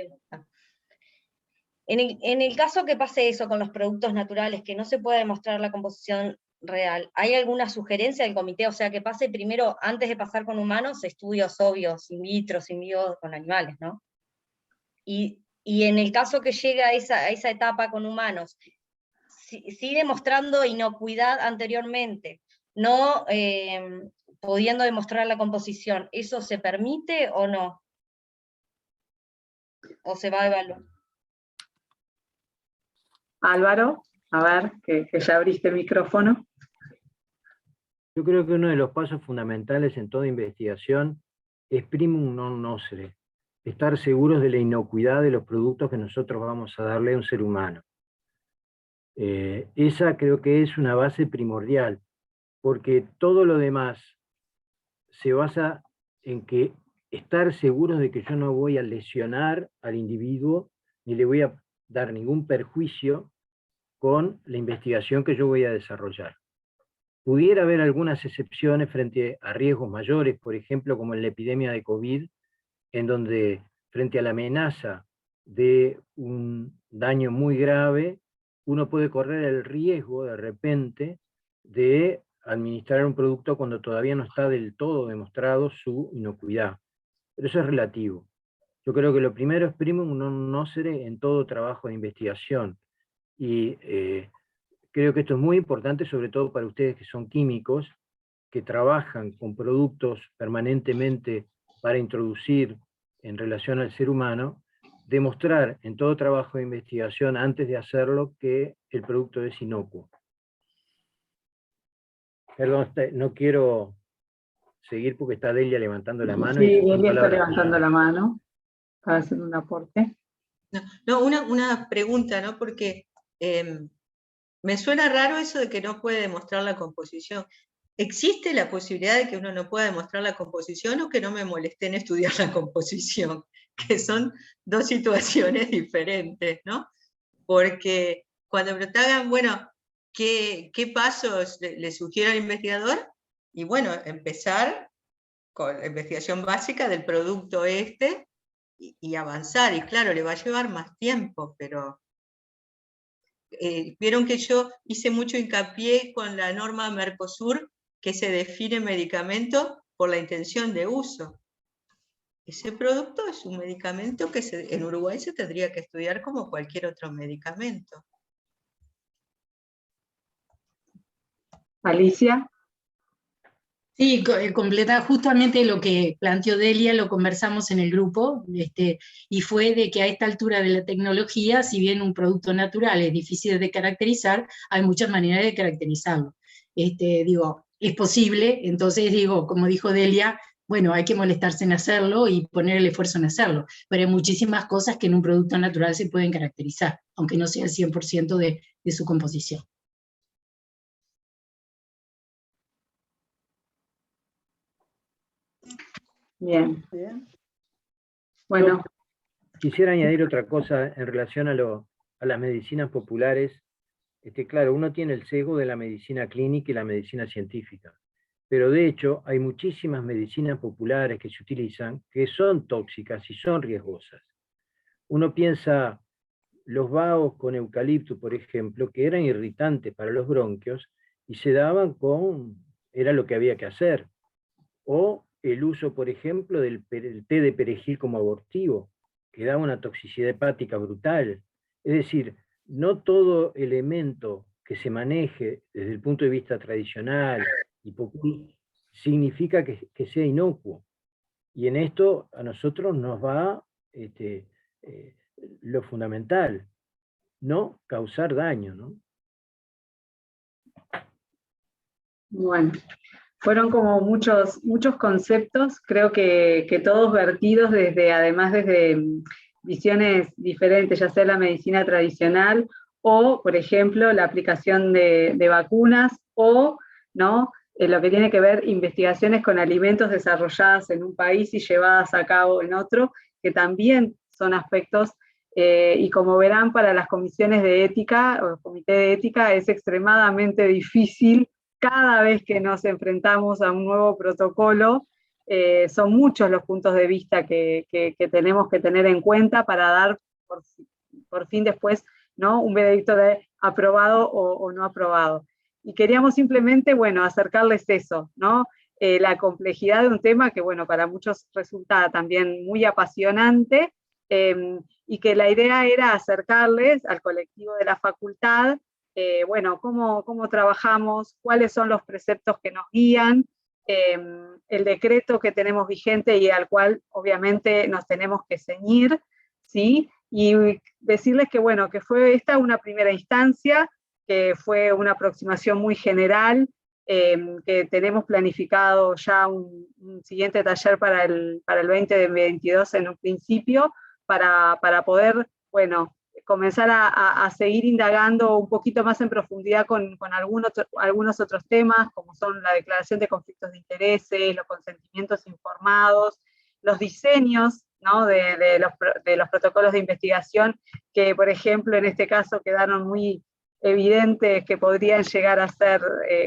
Speaker 9: En el caso que pase eso con los productos naturales, que no se pueda demostrar la composición real, ¿hay alguna sugerencia del comité? O sea, que pase primero, antes de pasar con humanos, estudios obvios, in vitro, in vivo, con animales, ¿no? Y en el caso que llega a esa etapa con humanos, sí demostrando inocuidad anteriormente, no pudiendo demostrar la composición, ¿eso se permite o no? ¿O se va a evaluar?
Speaker 1: Álvaro, a ver, que ya abriste el micrófono.
Speaker 12: Yo creo que uno de los pasos fundamentales en toda investigación es primum non nocere, estar seguros de la inocuidad de los productos que nosotros vamos a darle a un ser humano. Esa creo que es una base primordial, porque todo lo demás se basa en que estar seguros de que yo no voy a lesionar al individuo, ni le voy a dar ningún perjuicio con la investigación que yo voy a desarrollar. Pudiera haber algunas excepciones frente a riesgos mayores, por ejemplo, como en la epidemia de COVID, en donde frente a la amenaza de un daño muy grave, uno puede correr el riesgo de repente de administrar un producto cuando todavía no está del todo demostrado su inocuidad. Pero eso es relativo. Yo creo que lo primero es primum non nocere en todo trabajo de investigación. Y creo que esto es muy importante, sobre todo para ustedes que son químicos, que trabajan con productos permanentemente para introducir en relación al ser humano, demostrar en todo trabajo de investigación, antes de hacerlo, que el producto es inocuo. Perdón, no quiero seguir porque está Delia levantando la mano.
Speaker 1: Sí, Delia está levantando la mano para hacer un aporte.
Speaker 2: No, una pregunta, ¿no? Porque me suena raro eso de que no puede demostrar la composición. ¿Existe la posibilidad de que uno no pueda demostrar la composición o que no me molesté en estudiar la composición? Que son dos situaciones diferentes, ¿no? Porque cuando me preguntaban, bueno, ¿qué pasos le sugiero al investigador? Y bueno, empezar con la investigación básica del producto y avanzar. Y claro, le va a llevar más tiempo, pero vieron que yo hice mucho hincapié con la norma Mercosur, que se define medicamento por la intención de uso. Ese producto es un medicamento que en Uruguay se tendría que estudiar como cualquier otro medicamento.
Speaker 1: Alicia.
Speaker 10: Sí, completa justamente lo que planteó Delia, lo conversamos en el grupo, y fue de que a esta altura de la tecnología, si bien un producto natural es difícil de caracterizar, hay muchas maneras de caracterizarlo. Digo, es posible, entonces digo, como dijo Delia, bueno, hay que molestarse en hacerlo y poner el esfuerzo en hacerlo, pero hay muchísimas cosas que en un producto natural se pueden caracterizar, aunque no sea el 100% de su composición.
Speaker 1: Bien. Bueno.
Speaker 12: Quisiera añadir otra cosa en relación a las medicinas populares. Claro, uno tiene el sesgo de la medicina clínica y la medicina científica, pero de hecho hay muchísimas medicinas populares que se utilizan que son tóxicas y son riesgosas. Uno piensa los bahos con eucalipto, por ejemplo, que eran irritantes para los bronquios y se daban era lo que había que hacer. O el uso, por ejemplo, del té de perejil como abortivo, que da una toxicidad hepática brutal. Es decir, no todo elemento que se maneje desde el punto de vista tradicional y popular significa que sea inocuo. Y en esto a nosotros nos va lo fundamental, no causar daño, ¿no?
Speaker 1: Bueno. Fueron como muchos conceptos, creo que todos vertidos además desde visiones diferentes, ya sea la medicina tradicional o, por ejemplo, la aplicación de vacunas o, ¿no?, lo que tiene que ver investigaciones con alimentos desarrolladas en un país y llevadas a cabo en otro, que también son aspectos, y como verán, para las comisiones de ética o el comité de ética es extremadamente difícil. Cada vez que nos enfrentamos a un nuevo protocolo, son muchos los puntos de vista que tenemos que tener en cuenta para dar por fin después, ¿no?, un veredicto de aprobado o no aprobado. Y queríamos simplemente, bueno, acercarles eso, ¿no? La complejidad de un tema que, bueno, para muchos resulta también muy apasionante, y que la idea era acercarles al colectivo de la facultad, bueno, cómo trabajamos, cuáles son los preceptos que nos guían, el decreto que tenemos vigente y al cual obviamente nos tenemos que ceñir, ¿sí? Y decirles que, bueno, que fue esta una primera instancia, que fue una aproximación muy general, que tenemos planificado ya un siguiente taller para el 2022 en un principio, para poder, bueno, comenzar a seguir indagando un poquito más en profundidad con algunos otros temas, como son la declaración de conflictos de intereses, los consentimientos informados, los diseños, ¿no?, de los protocolos de investigación, que por ejemplo en este caso quedaron muy evidentes que podrían llegar a ser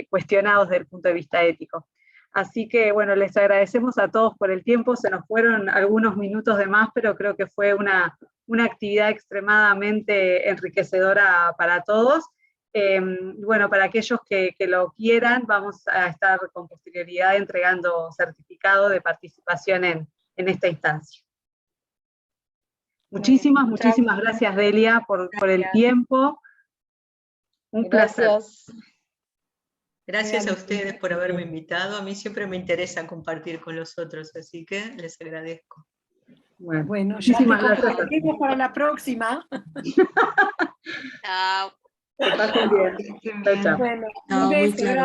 Speaker 1: cuestionados desde el punto de vista ético. Así que, bueno, les agradecemos a todos por el tiempo, se nos fueron algunos minutos de más, pero creo que fue una actividad extremadamente enriquecedora para todos. Bueno, para aquellos que lo quieran, vamos a estar con posterioridad entregando certificado de participación en esta instancia. Muchísimas gracias, Delia, por el tiempo. Un placer.
Speaker 2: Gracias a ustedes por haberme invitado. A mí siempre me interesa compartir con los otros, así que les agradezco.
Speaker 3: Bueno, ya te comprometemos para la próxima.
Speaker 13: Chao.
Speaker 1: Que pasen bien.
Speaker 3: Bueno,
Speaker 13: No,
Speaker 3: un
Speaker 13: muy
Speaker 3: beso.
Speaker 13: claro.